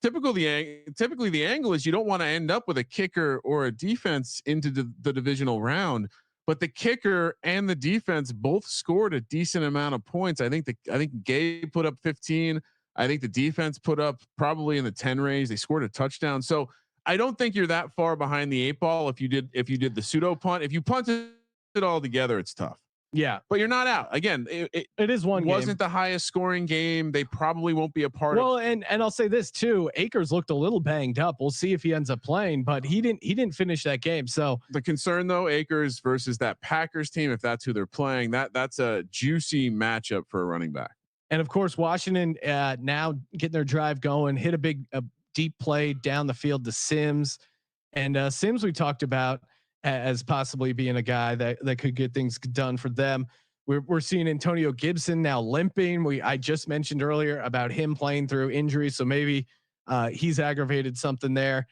typically the angle is you don't want to end up with a kicker or a defense into the divisional round. But the kicker and the defense both scored a decent amount of points. I think Gabe put up 15. I think the defense put up probably in the 10 range. They scored a touchdown. So I don't think you're that far behind the 8 ball. If you did the pseudo punt, if you punted it all together, it's tough. Yeah, but you're not out. Again, it is one wasn't game. The highest scoring game. They probably won't be a part of. Well, and I'll say this too. Akers looked a little banged up. We'll see if he ends up playing, but he didn't finish that game. So the concern though, Akers versus that Packers team, if that's who they're playing, that's a juicy matchup for a running back. And of course, Washington now getting their drive going, hit a big deep play down the field to Sims, and Sims we talked about as possibly being a guy that could get things done for them. We're seeing Antonio Gibson now limping. I just mentioned earlier about him playing through injury, so maybe he's aggravated something there.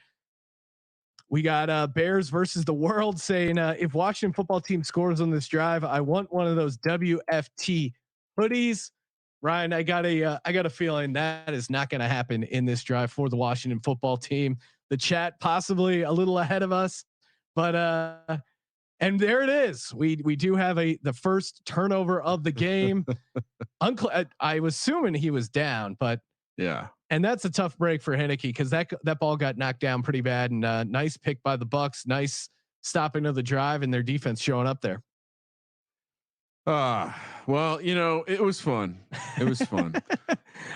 We got Bears versus the world saying if Washington football team scores on this drive, I want one of those WFT hoodies. Ryan, I got a feeling that is not going to happen in this drive for the Washington football team. The chat possibly a little ahead of us. But and there it is. We do have the first turnover of the game. I was assuming he was down, but yeah. And that's a tough break for Heineke because that ball got knocked down pretty bad. And nice pick by the Bucks. Nice stopping of the drive and their defense showing up there. Well, it was fun. It was fun.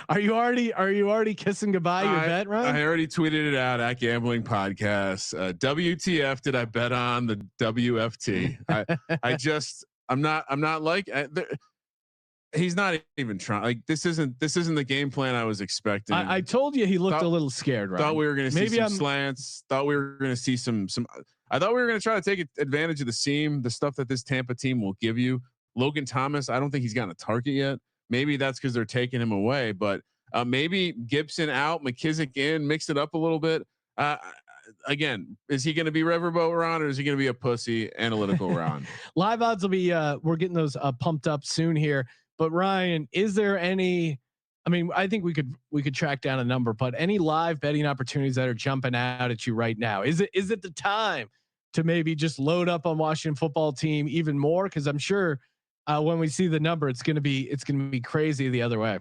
Are you already kissing goodbye your bet, Ryan? I already tweeted it out at Gambling Podcast. WTF did I bet on the WFT? I'm not like he's not even trying. Like this isn't the game plan I was expecting. I told you he looked a little scared, right? Thought we were going to see some slants. Thought we were going to see some. I thought we were going to try to take advantage of the seam, the stuff that this Tampa team will give you. Logan Thomas, I don't think he's gotten a target yet. Maybe that's because they're taking him away, but maybe Gibson out, McKissick in, mix it up a little bit. Again, is he going to be Riverboat Ron or is he going to be a pussy analytical Ron? Live odds will be, we're getting those pumped up soon here. But Ryan, is there any? I mean, I think we could track down a number, but any live betting opportunities that are jumping out at you right now? Is it the time to maybe just load up on Washington football team even more? Because I'm sure when we see the number, it's gonna be crazy the other way.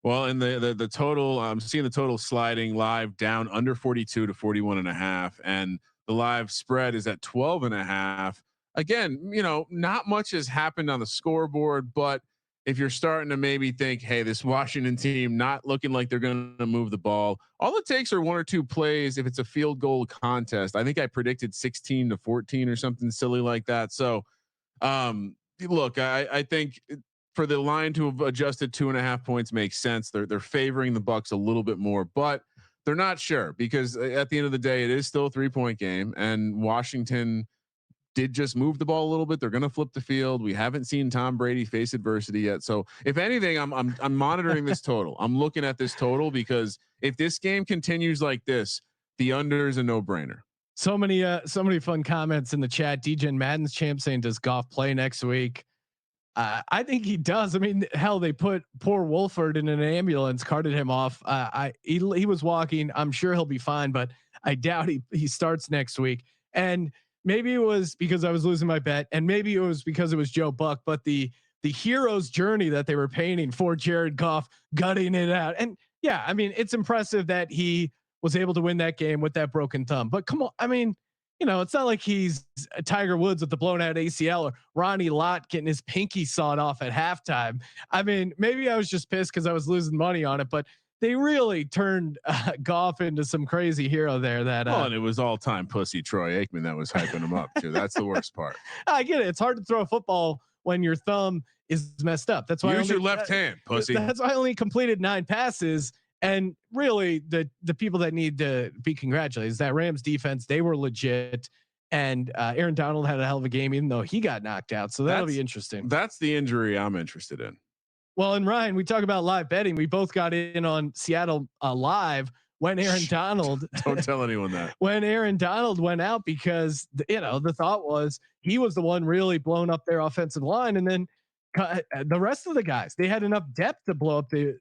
Well, in the total, I'm seeing the total sliding live down under 42 to 41.5, and the live spread is at 12.5. Again, not much has happened on the scoreboard, but if you're starting to maybe think, hey, this Washington team not looking like they're going to move the ball, all it takes are one or two plays. If it's a field goal contest, I think I predicted 16 to 14 or something silly like that. So, look, I think for the line to have adjusted 2.5 points makes sense. They're favoring the Bucks a little bit more, but they're not sure because at the end of the day, it is still a 3-point game, and Washington did just move the ball a little bit. They're going to flip the field. We haven't seen Tom Brady face adversity yet. So if anything, I'm monitoring this total. I'm looking at this total because if this game continues like this, the under is a no brainer. So many fun comments in the chat. DJ Madden's champ saying, does Goff play next week? I think he does. I mean, hell, they put poor Wolford in an ambulance, carted him off. He was walking. I'm sure he'll be fine, but I doubt he starts next week. And maybe it was because I was losing my bet, and maybe it was because it was Joe Buck, but the hero's journey that they were painting for Jared Goff gutting it out. And yeah, I mean, it's impressive that he was able to win that game with that broken thumb, but come on. I mean, it's not like he's Tiger Woods with the blown out ACL or Ronnie Lott getting his pinky sawed off at halftime. I mean, maybe I was just pissed because I was losing money on it, but they really turned Goff into some crazy hero there. And it was all time pussy Troy Aikman that was hyping him up too. That's the worst part. I get it. It's hard to throw a football when your thumb is messed up. That's why use your left hand, pussy. That's why I only completed 9 passes. And really, the people that need to be congratulated is that Rams defense. They were legit, and Aaron Donald had a hell of a game, even though he got knocked out. So that'll be interesting. That's the injury I'm interested in. Well, and Ryan, we talk about live betting. We both got in on Seattle live when Aaron Donald. Don't tell anyone that. When Aaron Donald went out, because the thought was he was the one really blowing up their offensive line, and then the rest of the guys, they had enough depth to blow up the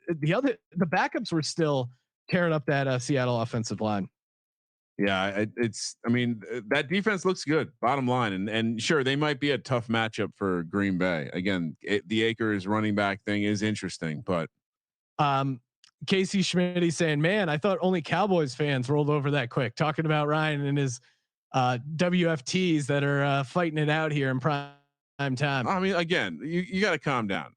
backups were still tearing up that Seattle offensive line. Yeah, that defense looks good, bottom line. And sure, they might be a tough matchup for Green Bay. Again, the Akers running back thing is interesting, but Casey Schmidt saying, man, I thought only Cowboys fans rolled over that quick, talking about Ryan and his WFTs that are fighting it out here in prime time. I mean, again, you got to calm down.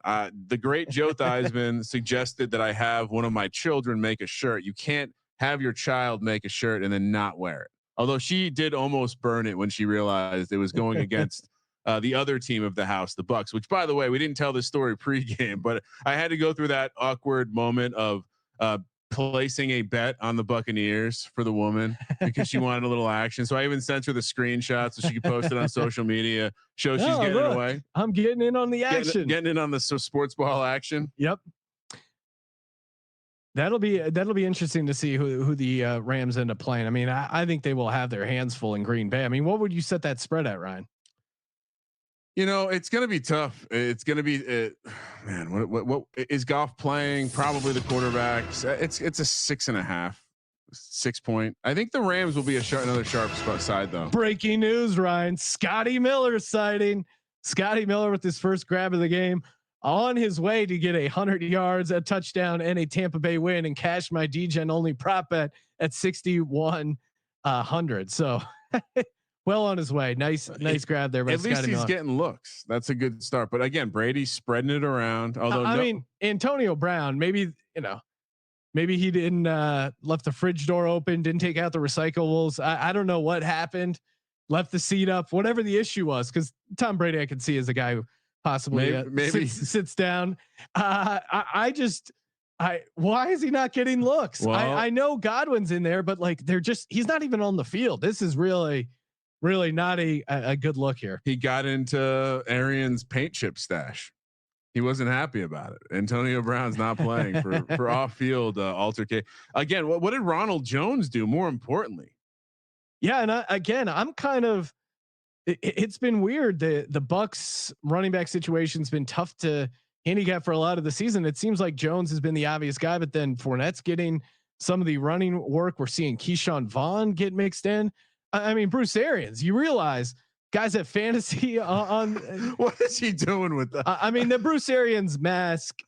The great Joe Theismann suggested that I have one of my children make a shirt. You can't have your child make a shirt and then not wear it. Although she did almost burn it when she realized it was going against the other team of the house, the Bucks, which, by the way, we didn't tell this story pregame, but I had to go through that awkward moment of placing a bet on the Buccaneers for the woman because she wanted a little action. So I even sent her the screenshot so she could post it on social media, show she's getting it away. I'm getting in on the action, getting in on the sports ball action. Yep. That'll be interesting to see who the Rams end up playing. I mean, I think they will have their hands full in Green Bay. I mean, what would you set that spread at, Ryan? It's going to be tough. It's going to be, man. What is Goff playing? Probably the quarterback. It's a 6.5, 6 point. I think the Rams will be another sharp spot side though. Breaking news, Ryan. Scotty Miller sighting. Scotty Miller with his first grab of the game, on his way to get 100 yards, a touchdown, and a Tampa Bay win, and cash my DGen only prop bet at 6,100. So well on his way. Nice grab there. By At least Scotty he's Miller. getting looks. That's a good start. But again, Brady's spreading it around. Although I mean, Antonio Brown, maybe he didn't left the fridge door open, didn't take out the recyclables. I don't know what happened. Left the seat up, whatever the issue was. Because Tom Brady, I can see as a guy who possibly maybe sits down. Why is he not getting looks? Well, I know Godwin's in there, but like he's not even on the field. This is really not a good look here. he got into Arian's paint chip stash. He wasn't happy about it. Antonio Brown's not playing for off field altercation. Again, what did Ronald Jones do? More importantly, yeah, and I'm kind of. It's been weird. The Bucks running back situation's been tough to handicap for a lot of the season. It seems like Jones has been the obvious guy, but then Fournette's getting some of the running work. We're seeing Keyshawn Vaughn get mixed in. I mean, Bruce Arians, you realize guys at fantasy on what is he doing with that? I mean, the Bruce Arians mask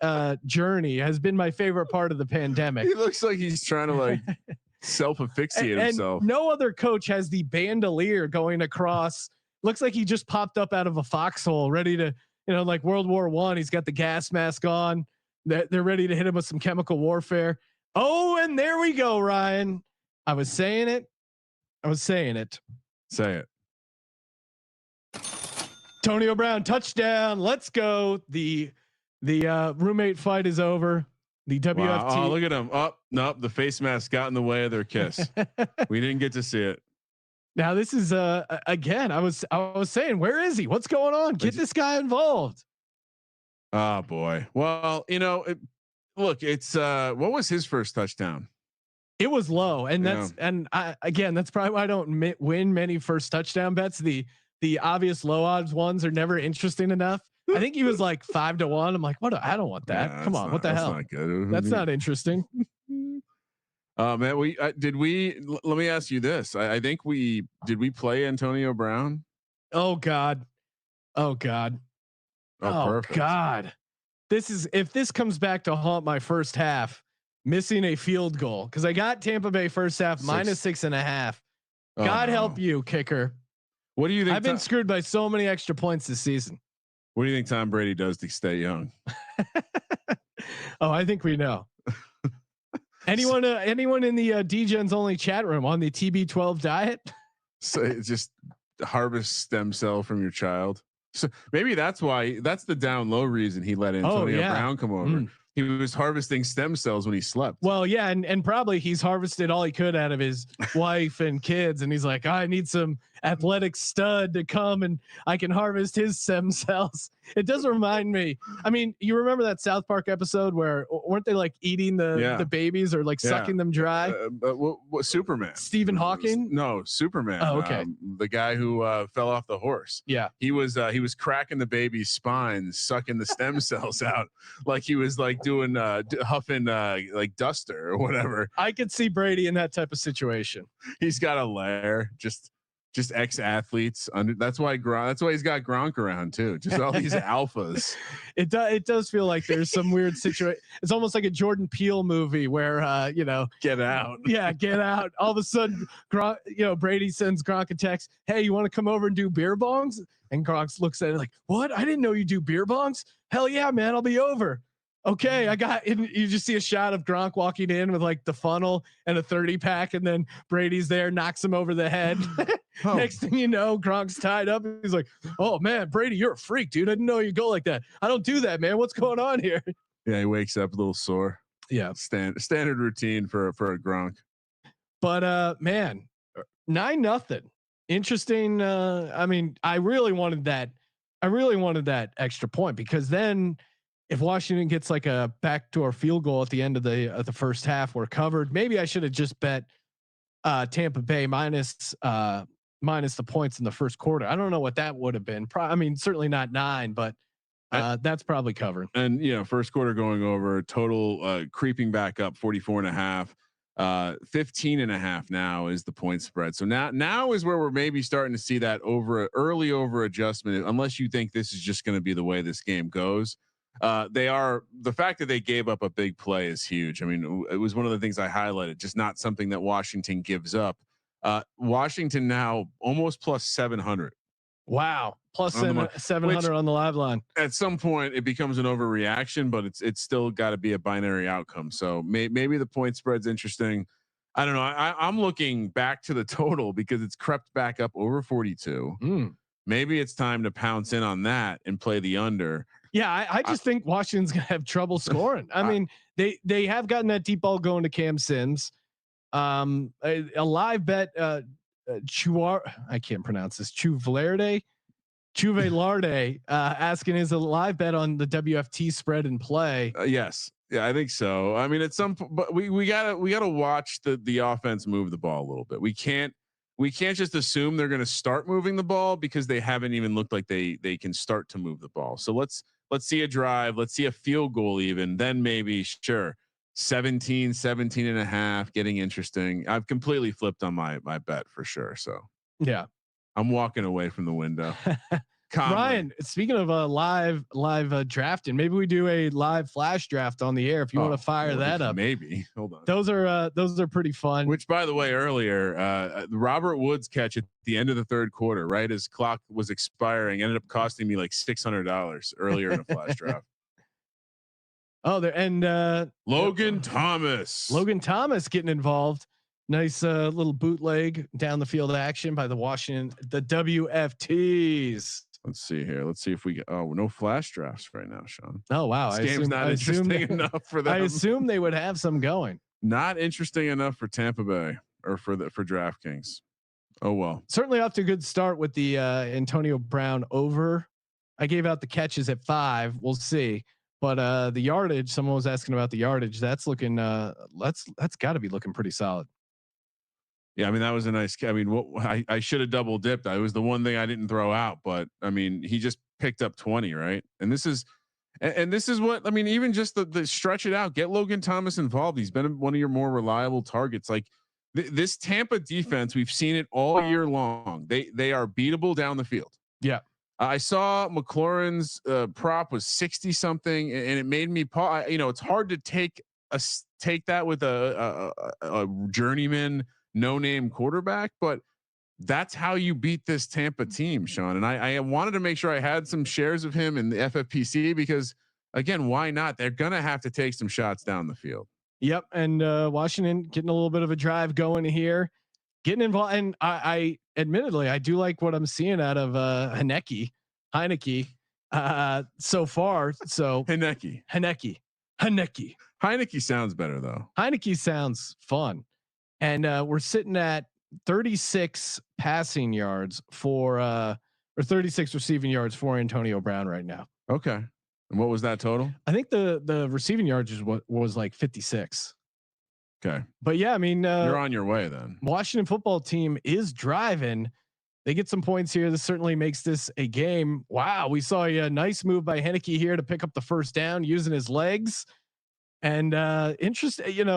journey has been my favorite part of the pandemic. He looks like he's trying to like self-asphyxiate himself. No other coach has the bandolier going across. Looks like he just popped up out of a foxhole, ready to, like World War I. He's got the gas mask on. They're ready to hit him with some chemical warfare. Oh, and there we go, Ryan. I was saying it. Say it. Antonio Brown touchdown. Let's go. The roommate fight is over. The WFT. Wow. Oh, look at him. Oh, nope. The face mask got in the way of their kiss. We didn't get to see it. Now this is again. I was saying, where is he? What's going on? Get this guy involved. Oh boy. Well, look, it's what was his first touchdown? It was low, and that's probably why I don't win many first touchdown bets. The obvious low odds ones are never interesting enough. I think he was like 5-1. I'm like, what? I don't want that. Yeah, come on, what the hell? Not good. That's not interesting. Man, let me ask you this. I think did we play Antonio Brown? Oh God. Oh perfect. God. If this comes back to haunt my first half, missing a field goal. Cause I got Tampa Bay first half -6.5. God help you, kicker. What do you think? I've been screwed by so many extra points this season. What do you think Tom Brady does to stay young? Oh, I think we know. Anyone in the DGens only chat room on the TB12 diet? So just harvest stem cell from your child. So maybe that's the down low reason he let Antonio Brown come over. He was harvesting stem cells when he slept. Well, yeah, and probably he's harvested all he could out of his wife and kids, and he's like, I need some athletic stud to come and I can harvest his stem cells. It does remind me. I mean, you remember that South Park episode where weren't they like eating the babies or like sucking them dry? What Superman? Stephen Hawking? No, Superman. Oh, okay. The guy who fell off the horse. Yeah, he was cracking the baby's spine, sucking the stem cells out, like he was like doing huffing like duster or whatever. I could see Brady in that type of situation. He's got a lair, just ex-athletes under. That's why he's got Gronk around too. Just all these alphas. It does feel like there's some weird situation. It's almost like a Jordan Peele movie where Get out. Yeah, get out. All of a sudden, Gronk, Brady sends Gronk a text. Hey, you want to come over and do beer bongs? And Gronk looks at it like, what? I didn't know you do beer bongs. Hell yeah, man. I'll be over. Okay, I got it. You just see a shot of Gronk walking in with like the funnel and a 30 pack, and then Brady's there, knocks him over the head. Oh. Next thing you know, Gronk's tied up. He's like, "Oh man, Brady, you're a freak, dude. I didn't know you go like that. I don't do that, man. What's going on here?" Yeah, he wakes up a little sore. Yeah, standard routine for a Gronk. But man, 9-0. Interesting. I mean, I really wanted that extra point, because then if Washington gets like a backdoor field goal at the end of the first half, we're covered. Maybe I should have just bet Tampa Bay minus the points in the first quarter. I don't know what that would have been. I mean, certainly not 9, but that's probably covered. And first quarter going over, total creeping back up 44.5. 15.5 now is the point spread. So now is where we're maybe starting to see that early over adjustment, unless you think this is just going to be the way this game goes. The fact that they gave up a big play is huge. I mean, it was one of the things I highlighted, just not something that Washington gives up. Washington now almost plus 700. Wow. Plus On the 700 on the live line. At some point it becomes an overreaction, but it's still got to be a binary outcome. So maybe the point spread's interesting. I don't know. I'm looking back to the total because it's crept back up over 42. Maybe it's time to pounce in on that and play the under. Yeah, I just think Washington's gonna have trouble scoring. I mean, they have gotten that deep ball going to Cam Sims. A live bet, I can't pronounce this. Chuvelarde, asking, is a live bet on the WFT spread in play? Yes. Yeah, I think so. I mean, at some but we gotta watch the offense move the ball a little bit. We can't just assume they're going to start moving the ball because they haven't even looked like they can start to move the ball. So let's see a drive. Let's see a field goal even. Then maybe sure. 17 and a half, getting interesting. I've completely flipped on my bet for sure. So yeah, I'm walking away from the window. Ryan, speaking of live drafting, maybe we do a live flash draft on the air if you want to fire that up. Maybe. Hold on. Those are pretty fun. Which, by the way, earlier, Robert Woods catch at the end of the third quarter, right as clock was expiring, ended up costing me like $600 earlier in a flash draft. Oh, there and Logan Thomas getting involved. Nice little bootleg down the field action by the WFTs. Let's see here. Let's see if we get. Oh, no flash drafts right now, Sean. Oh wow, this game's not interesting enough for them. I assume they would have some going. Not interesting enough for Tampa Bay or for DraftKings. Oh well. Certainly off to a good start with the Antonio Brown over. I gave out the catches at 5. We'll see. But the yardage, someone was asking about the yardage. That's looking that's got to be looking pretty solid. Yeah, I mean that was a nice. I mean, I should have double dipped. It was the one thing I didn't throw out, but I mean, he just picked up 20, right? And this is what I mean. Even just the stretch it out, get Logan Thomas involved. He's been one of your more reliable targets. Like this Tampa defense, we've seen it all year long. They are beatable down the field. Yeah. I saw McLaurin's prop was 60 something, and it made me pause. You know, it's hard to take that with a journeyman no name quarterback, but that's how you beat this Tampa team, Sean. And I wanted to make sure I had some shares of him in the FFPC because again, why not? They're going to have to take some shots down the field. Yep. And Washington getting a little bit of a drive going here, getting involved. And I admittedly, I do like what I'm seeing out of Heineke so far. So Heineke sounds better though. Heineke sounds fun. And we're sitting at 36 passing yards for or 36 receiving yards for Antonio Brown right now. Okay. And what was that total? I think the receiving yards is what was like 56. Okay. But yeah, I mean, you're on your way then. Washington football team is driving. They get some points here. This certainly makes this a game. Wow. We saw a nice move by Heineke here to pick up the first down using his legs. And interesting,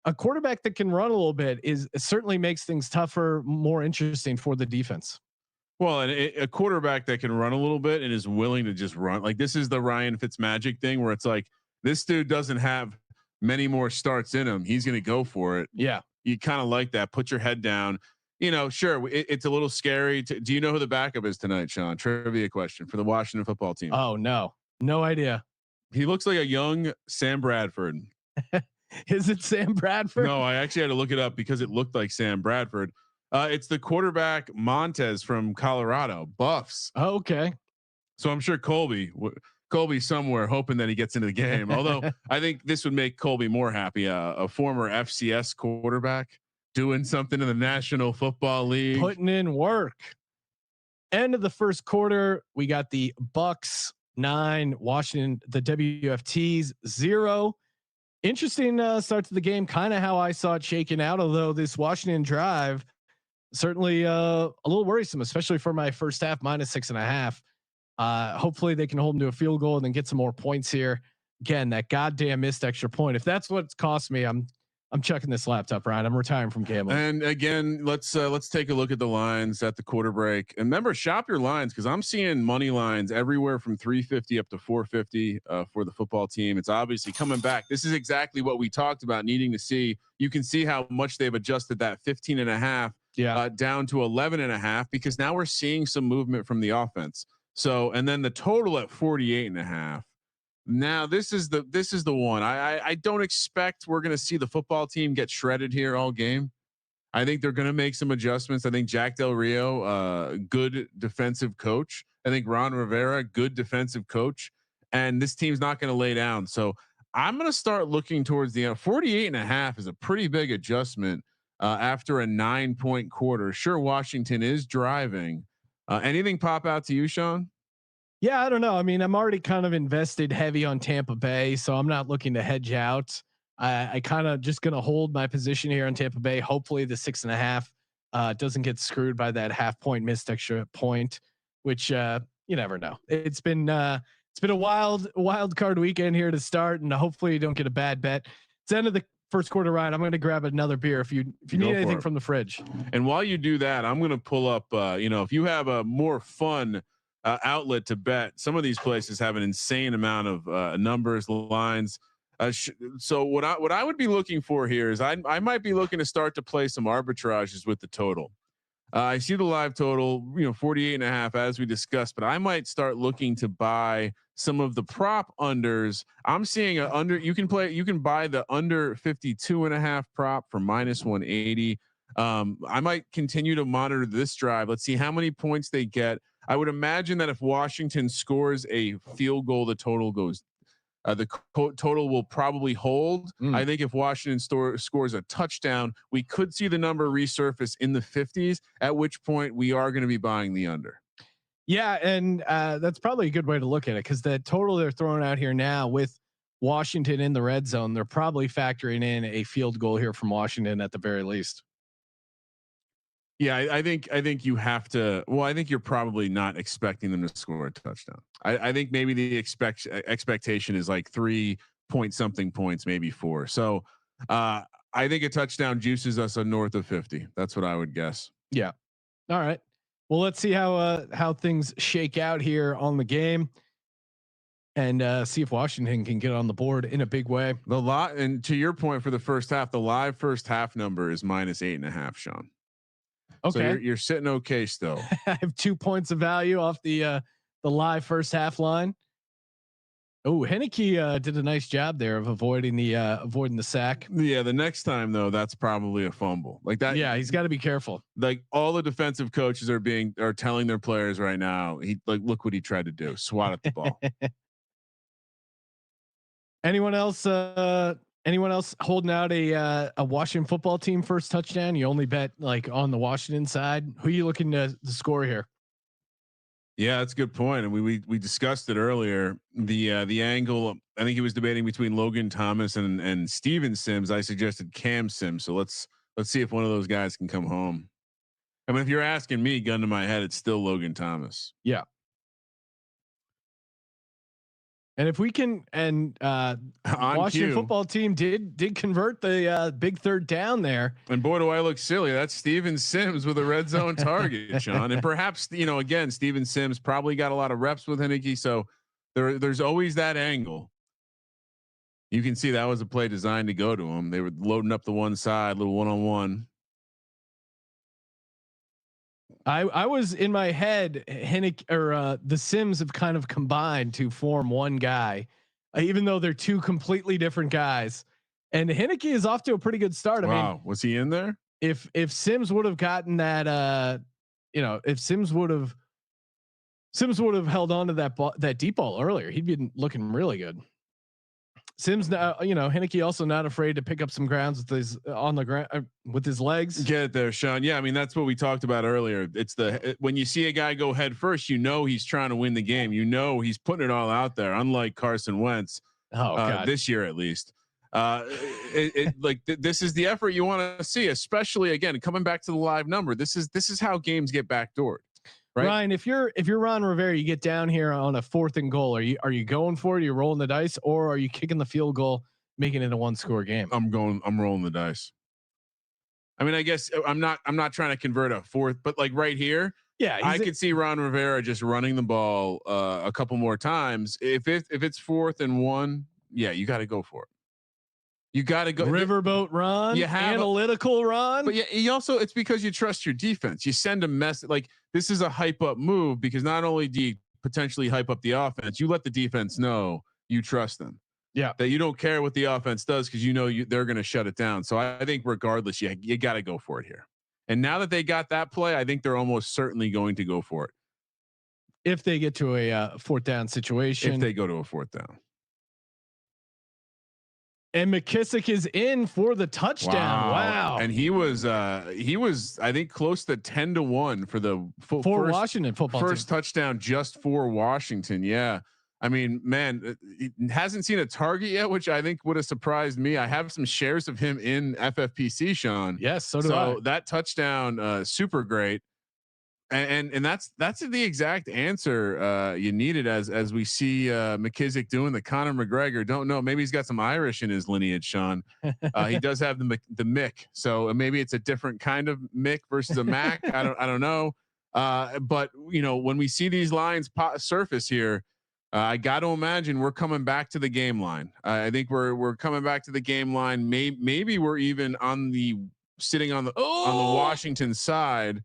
a quarterback that can run a little bit certainly makes things tougher, more interesting for the defense. Well, and a quarterback that can run a little bit and is willing to just run. Like this is the Ryan Fitzmagic thing where it's like, this dude doesn't have many more starts in him. He's going to go for it. Yeah. You kind of like that. Put your head down. Sure. It's a little scary. Do you know who the backup is tonight, Sean? Trivia question for the Washington football team. Oh, no idea. He looks like a young Sam Bradford. Is it Sam Bradford? No, I actually had to look it up because it looked like Sam Bradford. It's the quarterback Montez from Colorado Buffs. Oh, okay. So I'm sure Colby somewhere hoping that he gets into the game. Although I think this would make Colby more happy. A former FCS quarterback doing something in the National Football League, putting in work. End of the first quarter, we got the Bucks 9, Washington, the WFTs 0. Interesting start to the game, kind of how I saw it shaking out. Although this Washington drive certainly a little worrisome, especially for my first half -6.5. Hopefully they can hold them to a field goal and then get some more points here. Again, that goddamn missed extra point. If that's what's cost me, I'm checking this laptop, Ryan. I'm retiring from gambling. And again, let's take a look at the lines at the quarter break. And remember, shop your lines because I'm seeing money lines everywhere from 350 up to 450 for the football team. It's obviously coming back. This is exactly what we talked about needing to see. You can see how much they've adjusted that 15.5 down to 11.5, because now we're seeing some movement from the offense. So, and then the total at 48.5. Now this is the one I don't expect we're going to see the football team get shredded here all game. I think they're going to make some adjustments. I think Jack Del Rio, good defensive coach. I think Ron Rivera, good defensive coach, and this team's not going to lay down. So I'm going to start looking towards the 48.5 is a pretty big adjustment after a 9-point quarter. Sure, Washington is driving. Anything pop out to you, Sean? Yeah, I don't know. I mean, I'm already kind of invested heavy on Tampa Bay, so I'm not looking to hedge out. I kind of just going to hold my position here on Tampa Bay. Hopefully the 6.5 doesn't get screwed by that half-point missed extra point, which you never know. It's been a wild card weekend here to start, and hopefully you don't get a bad bet. It's the end of the first quarter, Ryan. I'm going to grab another beer if you need anything from the fridge. And while you do that, I'm going to pull up. If you have a more fun outlet to bet, some of these places have an insane amount of numbers, lines. So what I would be looking for here is I might be looking to start to play some arbitrages with the total. I see the live total, 48.5 as we discussed, but I might start looking to buy some of the prop unders. I'm seeing a under, you can buy the under 52.5 prop for -180. I might continue to monitor this drive. Let's see how many points they get. I would imagine that if Washington scores a field goal, the total goes. The total will probably hold. I think if Washington scores a touchdown, we could see the number resurface in the 50s, at which point we are going to be buying the under. Yeah. And that's probably a good way to look at it, because the total they're throwing out here now with Washington in the red zone, they're probably factoring in a field goal here from Washington at the very least. Yeah, I think you have to. Well, I think you're probably not expecting them to score a touchdown. I think maybe the expectation is like 3 point something points, maybe 4. So I think a touchdown juices us a north of 50. That's what I would guess. Yeah. All right. Well, let's see how things shake out here on the game, and see if Washington can get on the board in a big way. And to your point, for the first half, the live first half number is -8.5, Sean. Okay. So you're sitting okay still. I have 2 points of value off the live first half line. Oh, Henneke did a nice job there of avoiding the sack. Yeah, the next time though, that's probably a fumble like that. Yeah, he's got to be careful. Like all the defensive coaches are telling their players right now. Look what he tried to do, swat at the ball. Anyone else holding out a Washington football team first touchdown? You only bet like on the Washington side. Who are you looking to score here? Yeah, that's a good point. And we discussed it earlier. The angle, I think he was debating between Logan Thomas and Steven Sims. I suggested Cam Sims. So let's see if one of those guys can come home. I mean, if you're asking me, gun to my head, it's still Logan Thomas. Yeah. And if we can, and Washington football team did convert the big third down there. And boy, do I look silly. That's Steven Sims with a red zone target, Sean. And perhaps, again, Steven Sims probably got a lot of reps with Henneke. So there's always that angle. You can see that was a play designed to go to him. They were loading up the one side, little one-on-one. I was in my head, Henneke or the Sims have kind of combined to form one guy, even though they're two completely different guys. And Henneke is off to a pretty good start. Wow. I mean, was he in there? If Sims would have gotten that, if Sims would have held on to that deep ball earlier, he'd been looking really good. Sims now, Henneke also not afraid to pick up some grounds with his on the ground with his legs. Get it there, Sean. Yeah, I mean that's what we talked about earlier. It's when you see a guy go head first, he's trying to win the game. He's putting it all out there. Unlike Carson Wentz, this year at least. This is the effort you want to see, especially again coming back to the live number. This is how games get backdoored. Right? Ryan, if you're Ron Rivera, you get down here on a 4th and goal. Are you going for it? Are you rolling the dice, or are you kicking the field goal, making it a 1-score game? I'm rolling the dice. I mean, I guess I'm not trying to convert a 4th, but like right here, yeah, I could see Ron Rivera just running the ball a couple more times. If it's 4th and 1, yeah, you got to go for it. You got to go riverboat run, you have analytical run. But yeah, you also, it's because you trust your defense. You send a message like this is a hype up move because not only do you potentially hype up the offense, you let the defense know you trust them. Yeah. That you don't care what the offense does because you know they're going to shut it down. So I think regardless, you got to go for it here. And now that they got that play, I think they're almost certainly going to go for it. If they get to a fourth down situation. If they go to a fourth down. And McKissick is in for the touchdown. Wow. And he was I think close to 10-1 for the for first, Washington football first team. touchdown just for Washington. Yeah. I mean, man, he hasn't seen a target yet, which I think would have surprised me. I have some shares of him in FFPC, Sean. Yes. So do I. That touchdown, super great. And that's the exact answer you needed as we see McKissick doing the Conor McGregor. Don't know. Maybe he's got some Irish in his lineage, Sean. He does have the Mick, so maybe it's a different kind of Mick versus a Mac. I don't know. But you know, when we see these lines surface here, I got to imagine we're coming back to the game line. I think we're coming back to the game line. Maybe we're even sitting on the Washington side.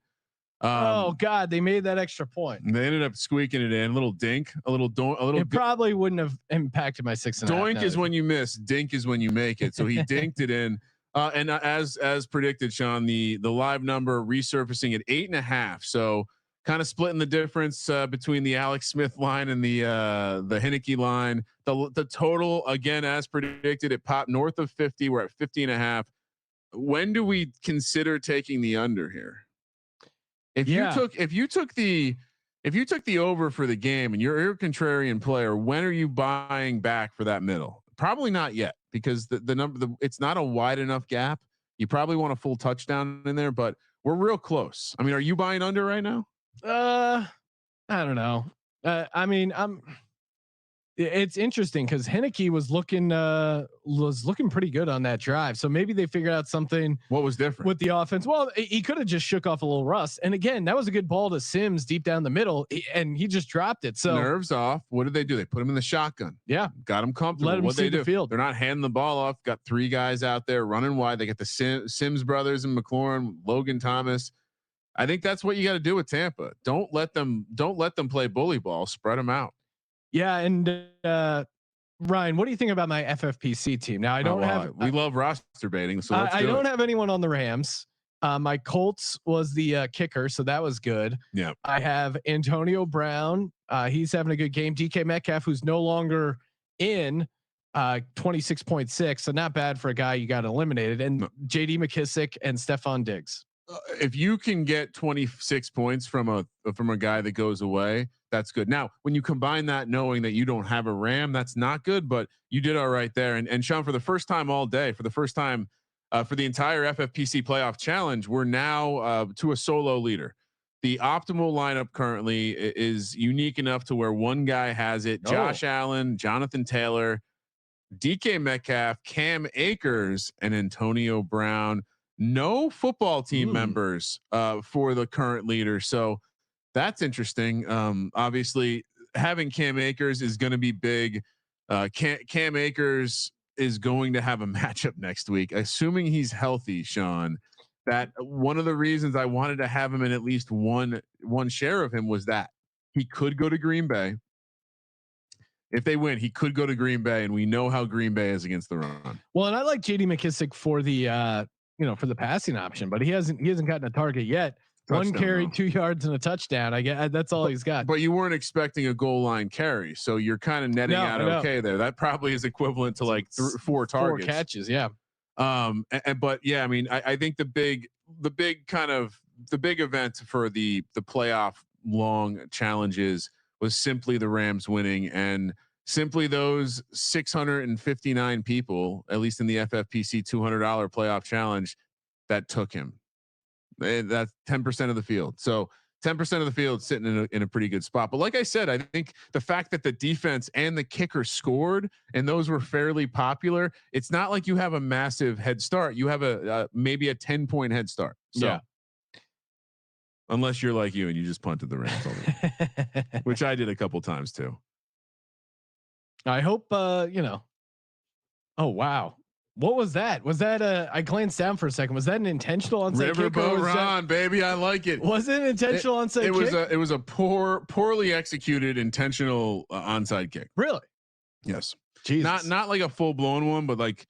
Oh God, they made that extra point. They ended up squeaking it in. A little dink, a little. It probably wouldn't have impacted my 6.5. Doink is when you miss. Dink is when you make it. So he dinked it in. And as predicted, Sean, the live number resurfacing at 8.5. So kind of splitting the difference between the Alex Smith line and the Heineke line. The total again, as predicted, it popped north of 50. We're at 50.5. When do we consider taking the under here? If you took the over for the game and you're a contrarian player, when are you buying back for that middle? Probably not yet because it's not a wide enough gap. You probably want a full touchdown in there, but we're real close. I mean, are you buying under right now? I don't know. I mean, it's interesting because Heineke was looking pretty good on that drive. So maybe they figured out something. What was different with the offense? Well, he could have just shook off a little rust. And again, that was a good ball to Sims deep down the middle, and he just dropped it. So nerves off. What did they do? They put him in the shotgun. Yeah, got him comfortable. Let him what see they do? The field. They're not handing the ball off. Got 3 guys out there running wide. They got the Sims brothers and McLaurin, Logan Thomas. I think that's what you got to do with Tampa. Don't let them play bully ball. Spread them out. Yeah, and Ryan, what do you think about my FFPC team? Now I don't we love roster baiting, so I don't have anyone on the Rams. My Colts was the kicker, so that was good. Yeah, I have Antonio Brown. He's having a good game. DK Metcalf, who's no longer in 26.6, so not bad for a guy you got eliminated. And JD McKissick and Stephon Diggs. If you can get 26 points from a guy that goes away, that's good. Now, when you combine that, knowing that you don't have a Ram, that's not good, but you did all right there. And Sean, for the first time all day, for the first time for the entire FFPC playoff challenge, we're now to a solo leader. The optimal lineup currently is unique enough to where one guy has it. Josh Allen, Jonathan Taylor, DK Metcalf, Cam Akers, and Antonio Brown. No football team members for the current leader. So that's interesting. Obviously having Cam Akers is going to be big. Cam Akers is going to have a matchup next week, assuming he's healthy, Sean. That one of the reasons I wanted to have him in at least one share of him was that he could go to Green Bay. If they win, he could go to Green Bay, and we know how Green Bay is against the run. Well, and I like JD McKissick for the for the passing option, but he hasn't gotten a target yet. Touchdown, 1 carry, 2 yards, and a touchdown. I guess that's all he's got. But you weren't expecting a goal line carry, so you're kind of netting out okay there. That probably is equivalent to like 4 targets, 4 catches. Yeah. But yeah, I mean, I think the big event for the playoff long challenges was simply the Rams winning, and simply those 659 people, at least in the FFPC $200 playoff challenge, that took him. That's 10% of the field. So 10% of the field sitting in a pretty good spot. But like I said, I think the fact that the defense and the kicker scored and those were fairly popular, it's not like you have a massive head start. You have maybe a 10-point head start. So yeah. Unless you're like you and you just punted the Rams over, which I did a couple times too. I hope, Oh, wow. What was that? Was that I glanced down for a second. Was that an intentional onside kick? Riverboat Ron, baby, I like it. Was it an intentional onside kick? It was a poorly executed intentional onside kick. Really? Yes. Jesus. Not like a full blown one, but like,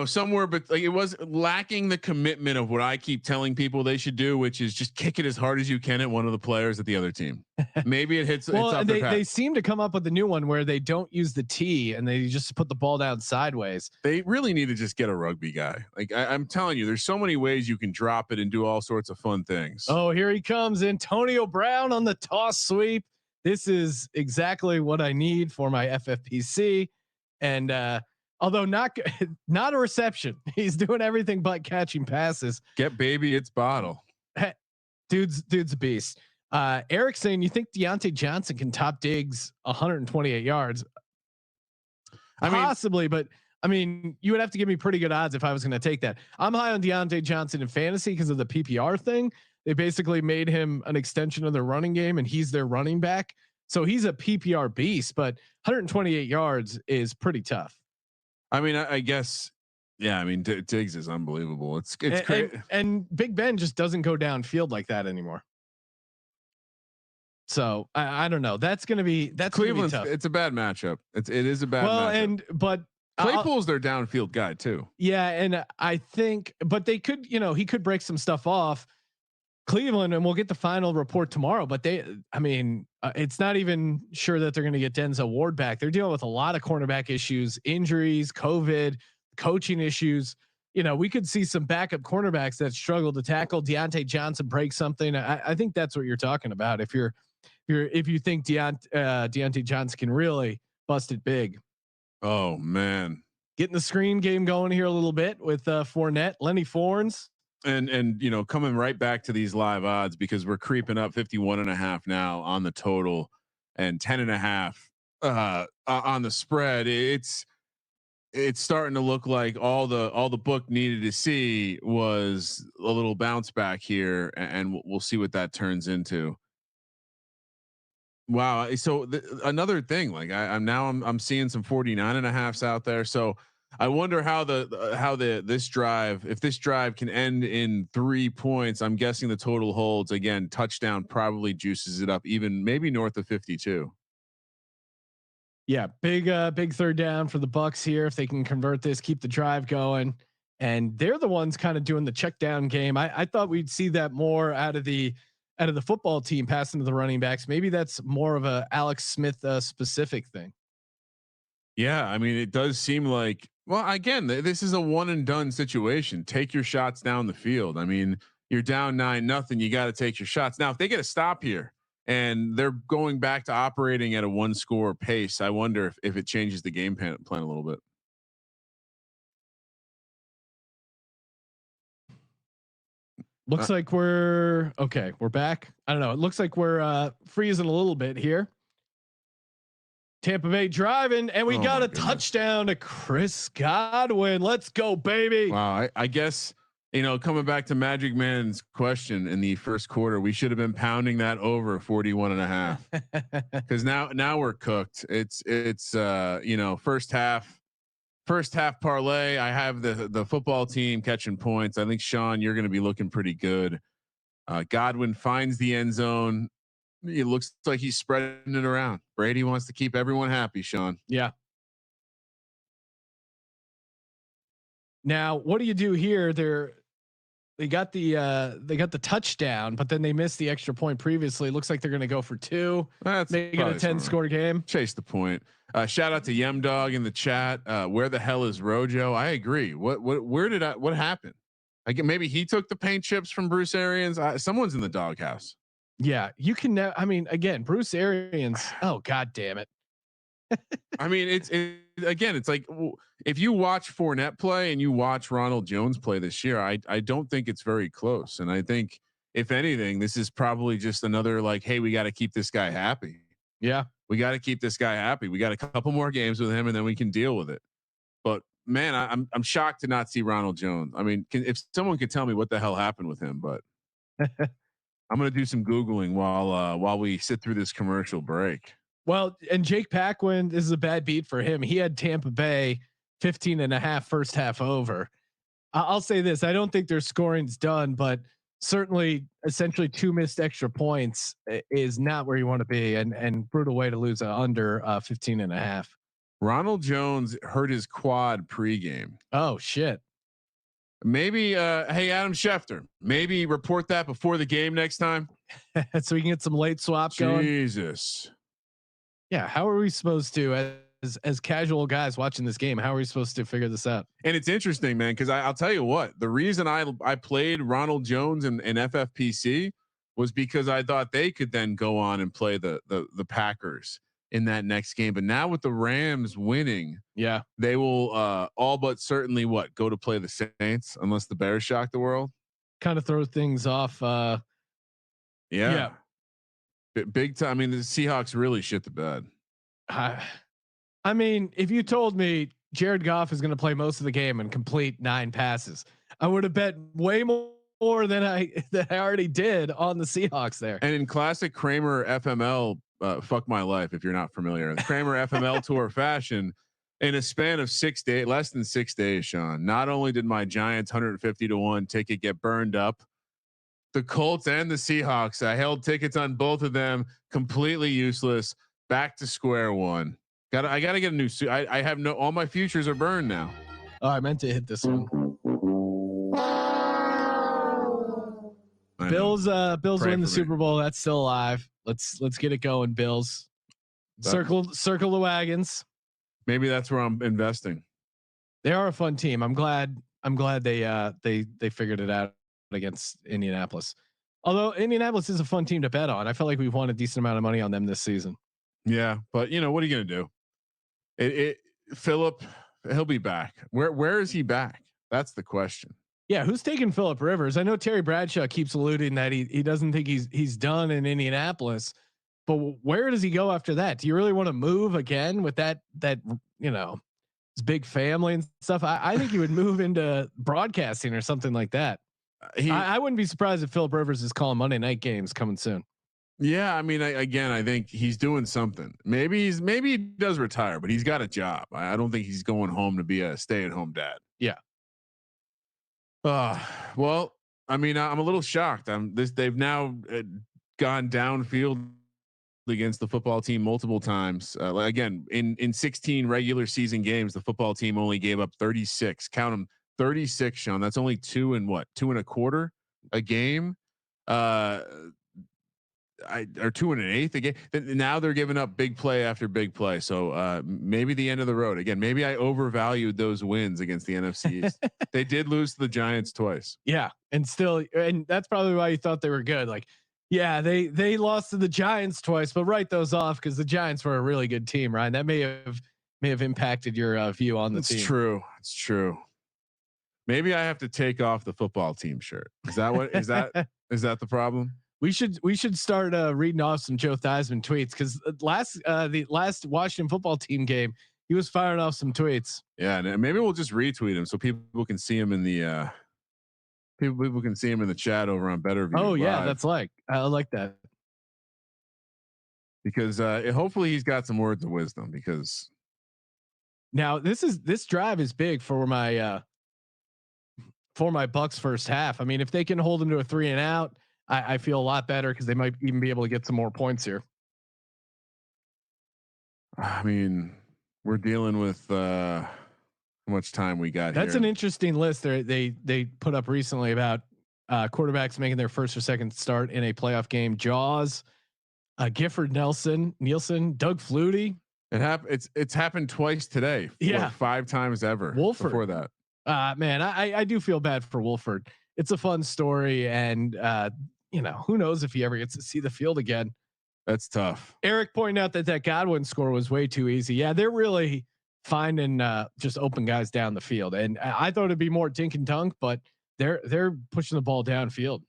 somewhere, but like it was lacking the commitment of what I keep telling people they should do, which is just kick it as hard as you can at one of the players at the other team. Maybe it hits. Well, it's they seem to come up with a new one where they don't use the tee and they just put the ball down sideways. They really need to just get a rugby guy. Like I'm telling you, there's so many ways you can drop it and do all sorts of fun things. Oh, here he comes, Antonio Brown on the toss sweep. This is exactly what I need for my FFPC, and although not a reception, he's doing everything but catching passes. Get baby, it's bottle. Dude's a beast. Eric saying, you think Deontay Johnson can top Diggs 128 yards? Possibly, but I mean, you would have to give me pretty good odds if I was going to take that. I'm high on Deontay Johnson in fantasy because of the PPR thing. They basically made him an extension of their running game and he's their running back. So he's a PPR beast, but 128 yards is pretty tough. I mean, I guess, yeah. I mean, Diggs is unbelievable. It's great, and Big Ben just doesn't go downfield like that anymore. So I don't know. That's Cleveland. Tough. It's a bad matchup. It is a bad matchup. But Claypool's their downfield guy too. Yeah, and I think, but they could, he could break some stuff off. Cleveland, and we'll get the final report tomorrow. But it's not even sure that they're going to get Denzel Ward back. They're dealing with a lot of cornerback issues, injuries, COVID, coaching issues. We could see some backup cornerbacks that struggle to tackle. Deontay Johnson break something. I think that's what you're talking about. If you think Deontay Johnson can really bust it big. Oh man, getting the screen game going here a little bit with Fournette, Lenny Fornes. And coming right back to these live odds because we're creeping up 51.5 now on the total and 10.5 on the spread. It's starting to look like all the book needed to see was a little bounce back here, and we'll see what that turns into. Wow. So another thing, like I'm seeing some 49.5s out there. So I wonder how this drive, if this drive can end in 3 points, I'm guessing the total holds again, touchdown probably juices it up even maybe north of 52. Yeah. Big third down for the Bucks here. If they can convert this, keep the drive going. And they're the ones kind of doing the check down game. I thought we'd see that more out of the football team passing to the running backs. Maybe that's more of a Alex Smith specific thing. Yeah. I mean, it does seem like, well, again, this is a one and done situation. Take your shots down the field. I mean, you're down 9-0. You got to take your shots. Now, if they get a stop here and they're going back to operating at a 1-score pace, I wonder if it changes the game plan a little bit. Looks like we're okay. We're back. I don't know. It looks like we're freezing a little bit here. Tampa Bay driving, and we got a touchdown to Chris Godwin. Let's go, baby. Wow. I guess, coming back to Magic Man's question in the first quarter, we should have been pounding that over 41.5 because now we're cooked. It's first half parlay. I have the football team catching points. I think Sean, you're going to be looking pretty good. Godwin finds the end zone. It looks like he's spreading it around. Brady wants to keep everyone happy, Sean. Yeah. Now, what do you do here? They got the touchdown, but then they missed the extra point previously. It looks like they're going to go for 2. That's make it a 10-score game. Chase the point. Shout out to Yem Dog in the chat. Where the hell is Rojo? I agree. What happened? Maybe he took the paint chips from Bruce Arians. Someone's in the doghouse. Yeah, you can. I mean, again, Bruce Arians. Oh, God damn it. I mean, it's like if you watch Fournette play and you watch Ronald Jones play this year, I don't think it's very close. And I think if anything, this is probably just another like, hey, we got to keep this guy happy. Yeah, we got to keep this guy happy. We got a couple more games with him, and then we can deal with it. But man, I'm shocked to not see Ronald Jones. I mean, if someone could tell me what the hell happened with him, but. I'm going to do some Googling while we sit through this commercial break. Well, and Jake Paquin, this is a bad beat for him. He had Tampa Bay 15.5 first half over. I'll say this. I don't think their scoring's done, but certainly essentially 2 missed extra points is not where you want to be, and brutal way to lose under 15.5. Ronald Jones hurt his quad pregame. Oh shit. Maybe, hey, Adam Schefter, maybe report that before the game next time. So we can get some late swap going. Jesus. Yeah. How are we supposed to, as casual guys watching this game, how are we supposed to figure this out? And it's interesting, man, because I'll tell you what, the reason I played Ronald Jones in FFPC was because I thought they could then go on and play the Packers in that next game. But now with the Rams winning, yeah, they will all but certainly go to play the Saints unless the Bears shock the world. Kind of throw things off. Yeah. Big time. I mean, the Seahawks really shit the bed. I mean, if you told me Jared Goff is going to play most of the game and complete 9 passes, I would have bet way more than I already did on the Seahawks there. And in classic Kramer FML, fuck my life, if you're not familiar, the Kramer FML tour fashion, in a span of 6 days, less than 6 days, Sean, not only did my Giants 150-1 ticket get burned up, the Colts and the Seahawks, I held tickets on both of them, completely useless, back to square one. I gotta get a new suit. I have all my futures are burned now. Oh, I meant to hit this one. Bills win the Super Bowl. That's still alive. Let's get it going, Bills. Circle the wagons. Maybe that's where I'm investing. They are a fun team. I'm glad they figured it out against Indianapolis. Although Indianapolis is a fun team to bet on. I felt like we've won a decent amount of money on them this season. Yeah, but what are you gonna do? Phillip, he'll be back. Where is he back? That's the question. Yeah, who's taking Phillip Rivers? I know Terry Bradshaw keeps alluding that he doesn't think he's done in Indianapolis, but where does he go after that? Do you really want to move again with that his big family and stuff? I think he would move into broadcasting or something like that. I wouldn't be surprised if Phillip Rivers is calling Monday night games coming soon. Yeah, I mean, I think he's doing something. Maybe he does retire, but he's got a job. I don't think he's going home to be a stay-at-home dad. Yeah. Well, I mean, I'm a little shocked. They've now gone downfield against the football team multiple times. Again, in 16 regular season games, the football team only gave up 36. Count them, 36, Sean. That's only 2 1/4 a game. Or 2 1/8 a game. Now they're giving up big play after big play. So maybe the end of the road again. Maybe I overvalued those wins against the NFC East. They did lose to the Giants twice. Yeah, and that's probably why you thought they were good. Like, yeah, they lost to the Giants twice, but write those off because the Giants were a really good team, Ryan. That may have impacted your view on the team. It's true. Maybe I have to take off the football team shirt. Is that is that the problem? We should start reading off some Joe Theismann tweets because the last Washington football team game, he was firing off some tweets. Yeah, and maybe we'll just retweet him so people can see him in the people can see him in the chat over on BettorView. Oh yeah, I like that because hopefully he's got some words of wisdom. Because now this drive is big for my Bucks first half. I mean, if they can hold them to a 3 and out. I feel a lot better because they might even be able to get some more points here. I mean, we're dealing with how much time we got. That's here. an interesting list they put up recently about quarterbacks making their first or second start in a playoff game. Jaws, Gifford Nielsen, Doug Flutie. It's happened twice today. Yeah, 5 times ever. Wolford. Before that. Man, I do feel bad for Wolford. It's a fun story, and who knows if he ever gets to see the field again. That's tough. Eric pointed out that Godwin score was way too easy. Yeah, they're really finding just open guys down the field, and I thought it'd be more dink and dunk, but they're pushing the ball downfield.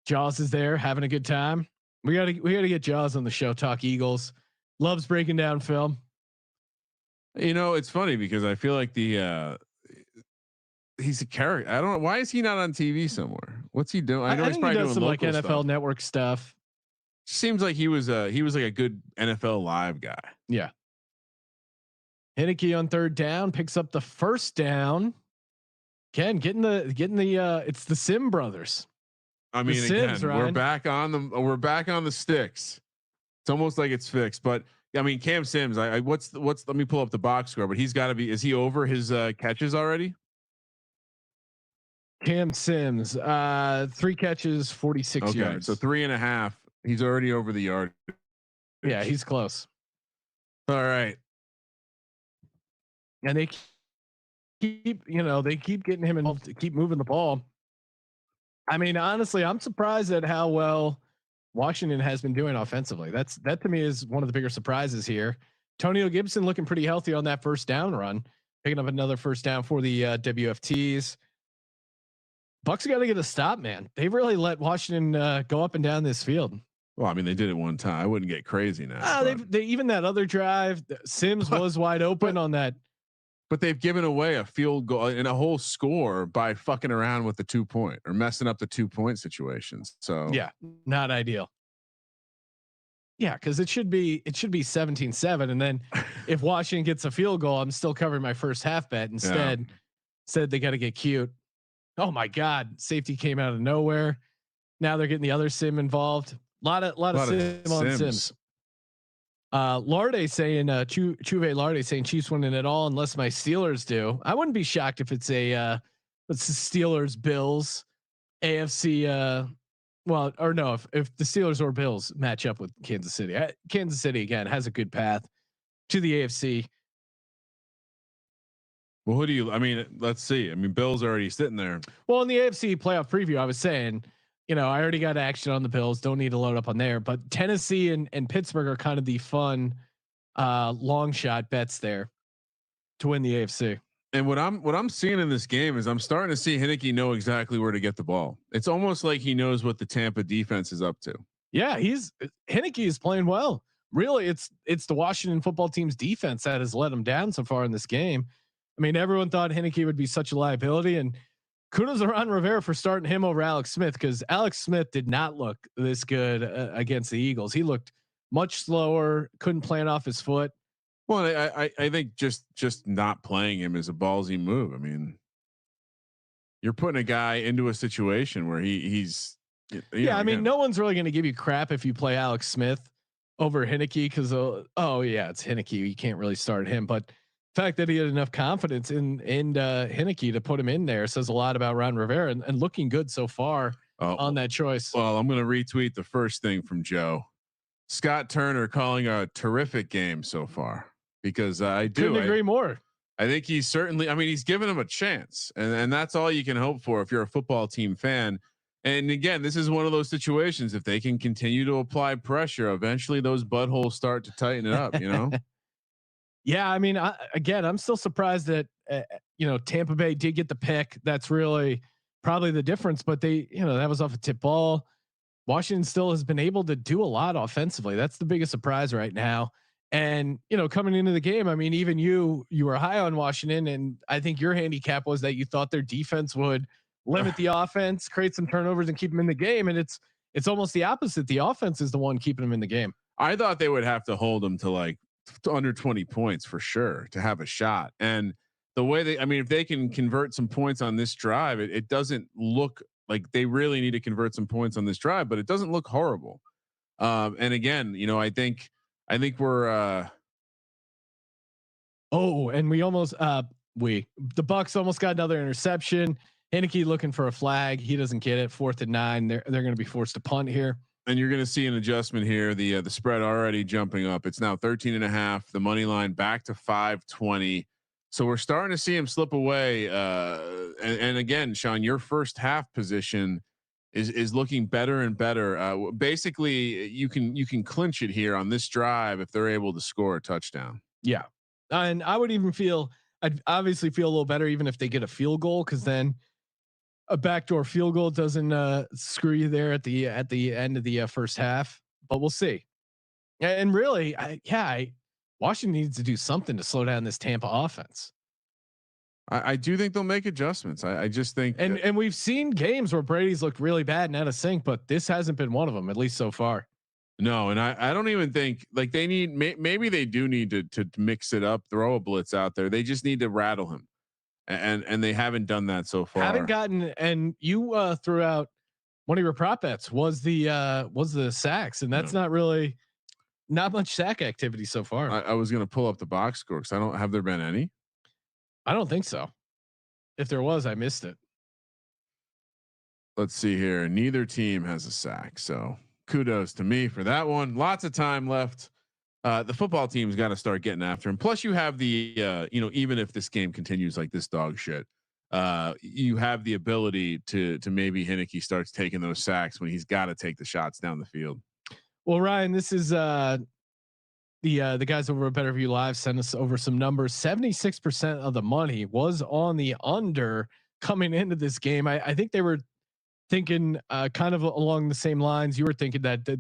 Jaws is there having a good time. We gotta get Jaws on the show. Talk Eagles. Loves breaking down film. It's funny because I feel like he's a character. I don't know. Why is he not on TV somewhere? What's he doing? I know he's probably doing some like NFL stuff. Network stuff. Seems like he was like a good NFL live guy. Yeah. Heineke on third down picks up the first down. Ken getting the it's the Sim brothers. I mean, Sims, again, we're Ryan. back on the sticks. It's almost like it's fixed, but I mean, Cam Sims, what's let me pull up the box score, but he's got to be, is he over his catches already? Cam Sims, 3 catches, 46 yards. So 3.5. He's already over the yard. Yeah, he's close. All right. And they keep getting him involved to keep moving the ball. I mean, honestly, I'm surprised at how well Washington has been doing offensively. That to me is one of the bigger surprises here. Antonio Gibson looking pretty healthy on that first down run, picking up another first down for the WFTs. Bucks got to get a stop, man. They really let Washington go up and down this field. Well, I mean, they did it one time. I wouldn't get crazy now. They even that other drive, Sims was wide open on that. But they've given away a field goal and a whole score by fucking around with the 2-point or messing up the 2-point situations. So yeah, not ideal. Yeah, because it should be 17-7, and then if Washington gets a field goal, I'm still covering my first half bet. Instead, said they got to get cute. Oh my God, safety came out of nowhere. Now they're getting the other sim involved. A lot of sim on sims. Larde saying Chuve Larde saying Chiefs winning it all unless my Steelers do. I wouldn't be shocked if it's the Steelers Bills AFC. If the Steelers or Bills match up with Kansas City. Kansas City again has a good path to the AFC. Well, who do you? I mean, let's see. I mean, Bills already sitting there. Well, in the AFC playoff preview, I was saying, I already got action on the Bills. Don't need to load up on there. But Tennessee and Pittsburgh are kind of the fun long shot bets there to win the AFC. And what I'm seeing in this game is I'm starting to see Heineke know exactly where to get the ball. It's almost like he knows what the Tampa defense is up to. Yeah, Heineke is playing well. Really, it's the Washington football team's defense that has let him down so far in this game. I mean, everyone thought Heineke would be such a liability, and kudos to Ron Rivera for starting him over Alex Smith, because Alex Smith did not look this good against the Eagles. He looked much slower, couldn't plant off his foot. Well, I think just not playing him is a ballsy move. I mean, you're putting a guy into a situation where he's. I mean, no one's really going to give you crap if you play Alex Smith over Heineke because it's Heineke. You can't really start him, but the fact that he had enough confidence in Heineke to put him in there says a lot about Ron Rivera and looking good so far on that choice. Well, I'm going to retweet the first thing from Joe. Scott Turner calling a terrific game so far, because I couldn't agree more. I think he's certainly, I mean, he's given him a chance, and that's all you can hope for if you're a football team fan. And again, this is one of those situations. If they can continue to apply pressure, eventually those buttholes start to tighten it up, Yeah. I mean, I'm still surprised that, Tampa Bay did get the pick. That's really probably the difference, but they, that was off a tip ball. Washington still has been able to do a lot offensively. That's the biggest surprise right now. And, coming into the game, I mean, even you were high on Washington, and I think your handicap was that you thought their defense would limit the offense, create some turnovers, and keep them in the game. And it's almost the opposite. The offense is the one keeping them in the game. I thought they would have to hold them to like under 20 points for sure to have a shot. And the way if they can convert some points on this drive, it doesn't look like they really need to convert some points on this drive, but it doesn't look horrible. And again, I think we're. And we almost the Bucks almost got another interception. Heineke looking for a flag. He doesn't get it. 4th and 9. They're going to be forced to punt here. And you're going to see an adjustment here. The spread already jumping up. It's now 13.5. The money line back to 520. So we're starting to see him slip away. And again, Sean, your first half position is looking better and better. Basically, you can clinch it here on this drive if they're able to score a touchdown. Yeah, and I'd obviously feel a little better even if they get a field goal, because then a backdoor field goal doesn't screw you there at the end of the first half. But we'll see. And really, Washington needs to do something to slow down this Tampa offense. I do think they'll make adjustments. I just think, and we've seen games where Brady's looked really bad and out of sync, but this hasn't been one of them, at least so far. No, and I don't even think like they need. Maybe they do need to mix it up, throw a blitz out there. They just need to rattle him, and they haven't done that so far. Haven't gotten. And you threw out one of your prop bets was the sacks, and that's not much sack activity so far. I was gonna pull up the box score because I don't have there been any. I don't think so. If there was, I missed it. Let's see here. Neither team has a sack, so kudos to me for that one. Lots of time left. The football team's got to start getting after him. Plus, you have the even if this game continues like this dog shit, you have the ability to maybe Heineke starts taking those sacks when he's got to take the shots down the field. Well, Ryan, this is the guys over at BettorView Live sent us over some numbers. 76% of the money was on the under coming into this game. I think they were thinking kind of along the same lines. You were thinking that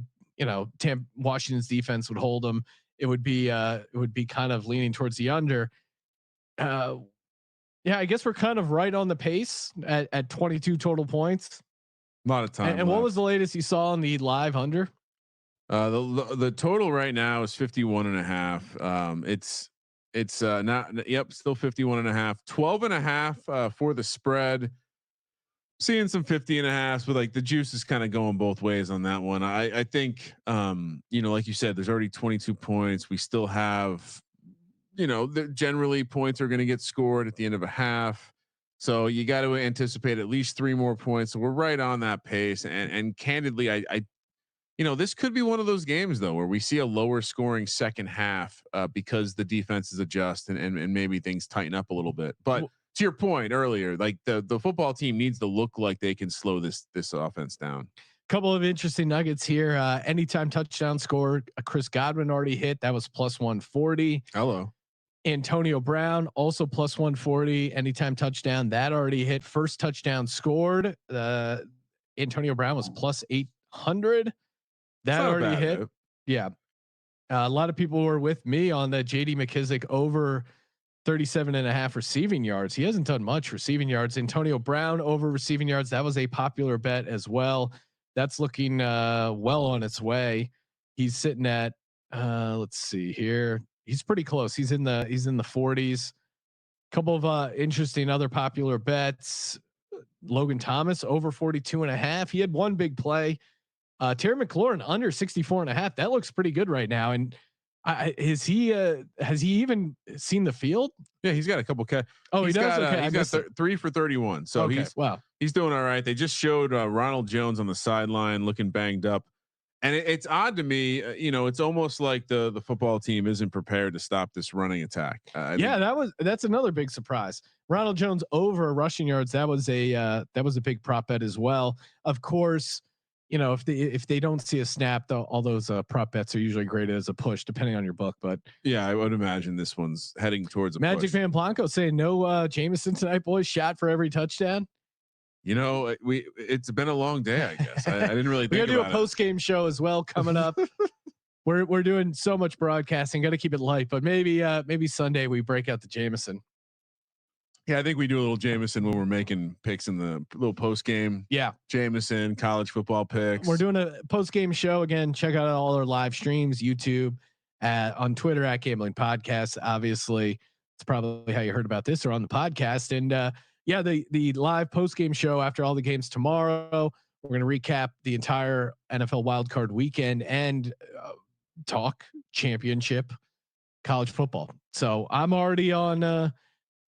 Washington's defense would hold them. It would be kind of leaning towards the under. Yeah, I guess we're kind of right on the pace at 22 total points. A lot of time. And what was the latest you saw on the live under? The total right now is 51.5. It's not, yep. Still 51.5, 12.5 for the spread. Seeing some 50.5s, but like the juice is kind of going both ways on that one. I think, like you said, there's already 22 points. We still have, generally points are going to get scored at the end of a half. So you got to anticipate at least 3 more points. So we're right on that pace. And candidly, I this could be one of those games though, where we see a lower scoring second half because the defenses adjust and maybe things tighten up a little bit. But to your point earlier, like the football team needs to look like they can slow this offense down. Couple of interesting nuggets here. Anytime touchdown score, Chris Godwin already hit. That was plus 140. Hello. Antonio Brown also plus 140. Anytime touchdown, that already hit. First touchdown scored. Antonio Brown was plus 800. That already hit. Though. Yeah. A lot of people were with me on the JD McKissick over 37.5 receiving yards. He hasn't done much receiving yards. Antonio Brown over receiving yards. That was a popular bet as well. That's looking well on its way. He's sitting at let's see here. He's pretty close. He's in the 40s. Couple of interesting other popular bets. Logan Thomas over 42.5. He had one big play. Terry McLaurin under 64.5. That looks pretty good right now. And has he even seen the field? Yeah, he's got a couple. Oh, he does. Okay, he's got 3 for 31. So okay, he's doing all right. They just showed Ronald Jones on the sideline looking banged up, and it's odd to me. It's almost like the football team isn't prepared to stop this running attack. That's another big surprise. Ronald Jones over rushing yards. That was a big prop bet as well. Of course. If they don't see a snap, though, all those prop bets are usually graded as a push, depending on your book. But yeah, I would imagine this one's heading towards a Magic push. Van Blanco saying no Jameson tonight, boys. Shot for every touchdown. It's been a long day. I guess I didn't really. We're think gonna do about a post game show as well coming up. We're doing so much broadcasting. Got to keep it light, but maybe Sunday we break out the Jameson. Yeah, I think we do a little Jameson when we're making picks in the little post game. Yeah, Jameson college football picks. We're doing a post game show again. Check out all our live streams, YouTube, on Twitter at Gambling Podcast. Obviously, it's probably how you heard about this or on the podcast. And the live post game show after all the games tomorrow. We're going to recap the entire NFL wildcard weekend and talk championship college football. So I'm already on.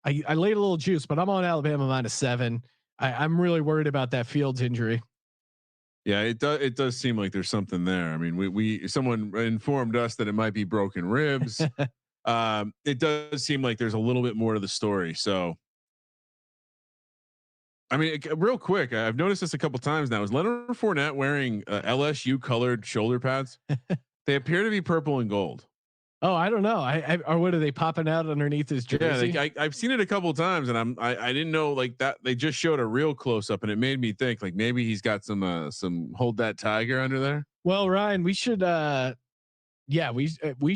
I laid a little juice, but I'm on Alabama -7. I'm really worried about that Fields injury. Yeah, it does seem like there's something there. I mean, someone informed us that it might be broken ribs. It does seem like there's a little bit more to the story. So, I mean, real quick, I've noticed this a couple times now. Is Leonard Fournette wearing LSU colored shoulder pads? They appear to be purple and gold. Oh, I don't know. Or what are they popping out underneath his jersey? Yeah, I've seen it a couple of times, and I didn't know like that. They just showed a real close up, and it made me think like maybe he's got some hold that tiger under there. Well, Ryan, we should we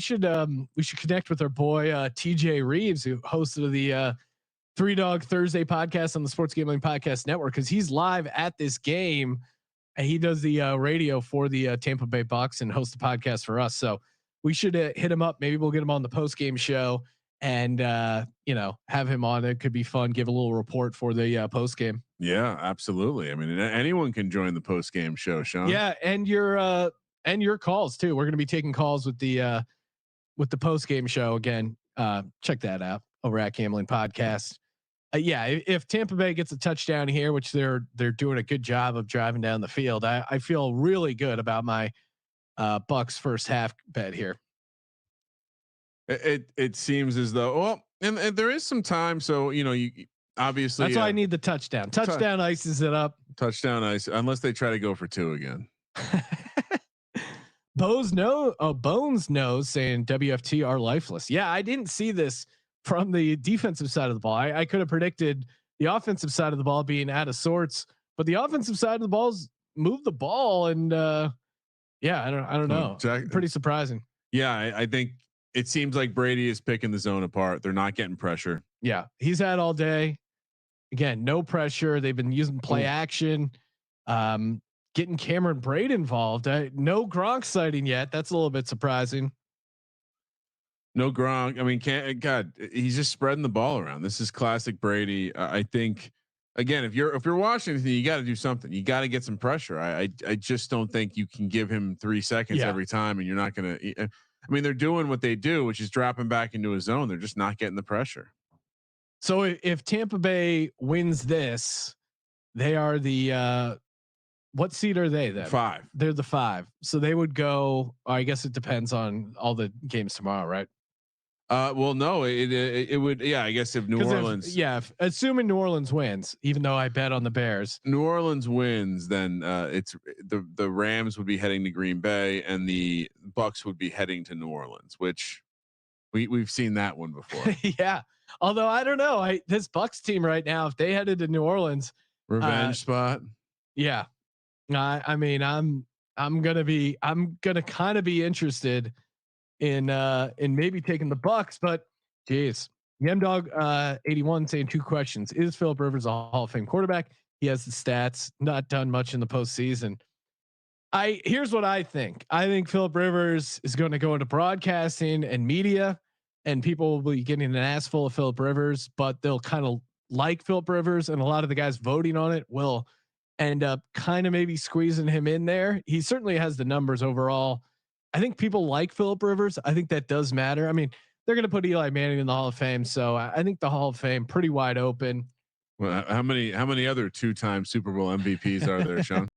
should connect with our boy TJ Reeves, who hosted the 3 Dog Thursday podcast on the Sports Gambling Podcast Network, because he's live at this game. he does the radio for the Tampa Bay Bucks and hosts the podcast for us. So we should hit him up. Maybe we'll get him on the post game show and have him on. It could be fun. Give a little report for the post game. Yeah, absolutely. I mean, anyone can join the post game show, Sean. Yeah, and your calls too. We're going to be taking calls with the post game show again. Check that out over at Gambling Podcast. If Tampa Bay gets a touchdown here, which they're doing a good job of driving down the field, I feel really good about my Bucks first half bet here. It seems as though and there is some time, so you obviously that's why I need the touchdown. Touchdown ices it up. Touchdown ice, unless they try to go for 2 again. Bones knows saying WFT are lifeless. Yeah, I didn't see this from the defensive side of the ball. I could have predicted the offensive side of the ball being out of sorts, but the offensive side of the balls moved the ball, and I don't know. Exactly. Pretty surprising. Yeah, I think it seems like Brady is picking the zone apart. They're not getting pressure. Yeah, he's had all day. Again, no pressure. They've been using play action, getting Cameron Braid involved. No Gronk sighting yet. That's a little bit surprising. No Gronk. I mean, God, he's just spreading the ball around. This is classic Brady. I think, again, if you're Washington, you got to do something. You got to get some pressure. I just don't think you can give him 3 seconds every time, and you're not gonna. I mean, they're doing what they do, which is dropping back into a zone. They're just not getting the pressure. So if Tampa Bay wins this, they are the what seed are they then? 5. They're the 5. So they would go. I guess it depends on all the games tomorrow, right? Well, no, it would. Yeah, I guess if New Orleans, assuming New Orleans wins, even though I bet on the Bears. New Orleans wins, then it's the Rams would be heading to Green Bay and the Bucks would be heading to New Orleans, which we've seen that one before. Yeah. Although I don't know, this Bucks team right now, if they headed to New Orleans, revenge spot. Yeah. I mean, I'm gonna kind of be interested in maybe taking the Bucks, but geez, Yemdog 81 saying 2 questions. Is Philip Rivers a Hall of Fame quarterback? He has the stats, not done much in the postseason. Here's what I think. I think Philip Rivers is going to go into broadcasting and media, and people will be getting an ass full of Philip Rivers, but they'll kind of like Philip Rivers, and a lot of the guys voting on it will end up kind of maybe squeezing him in there. He certainly has the numbers overall. I think people like Philip Rivers. I think that does matter. I mean, they're going to put Eli Manning in the Hall of Fame, so I think the Hall of Fame pretty wide open. Well, how many other 2-time Super Bowl MVPs are there, Sean?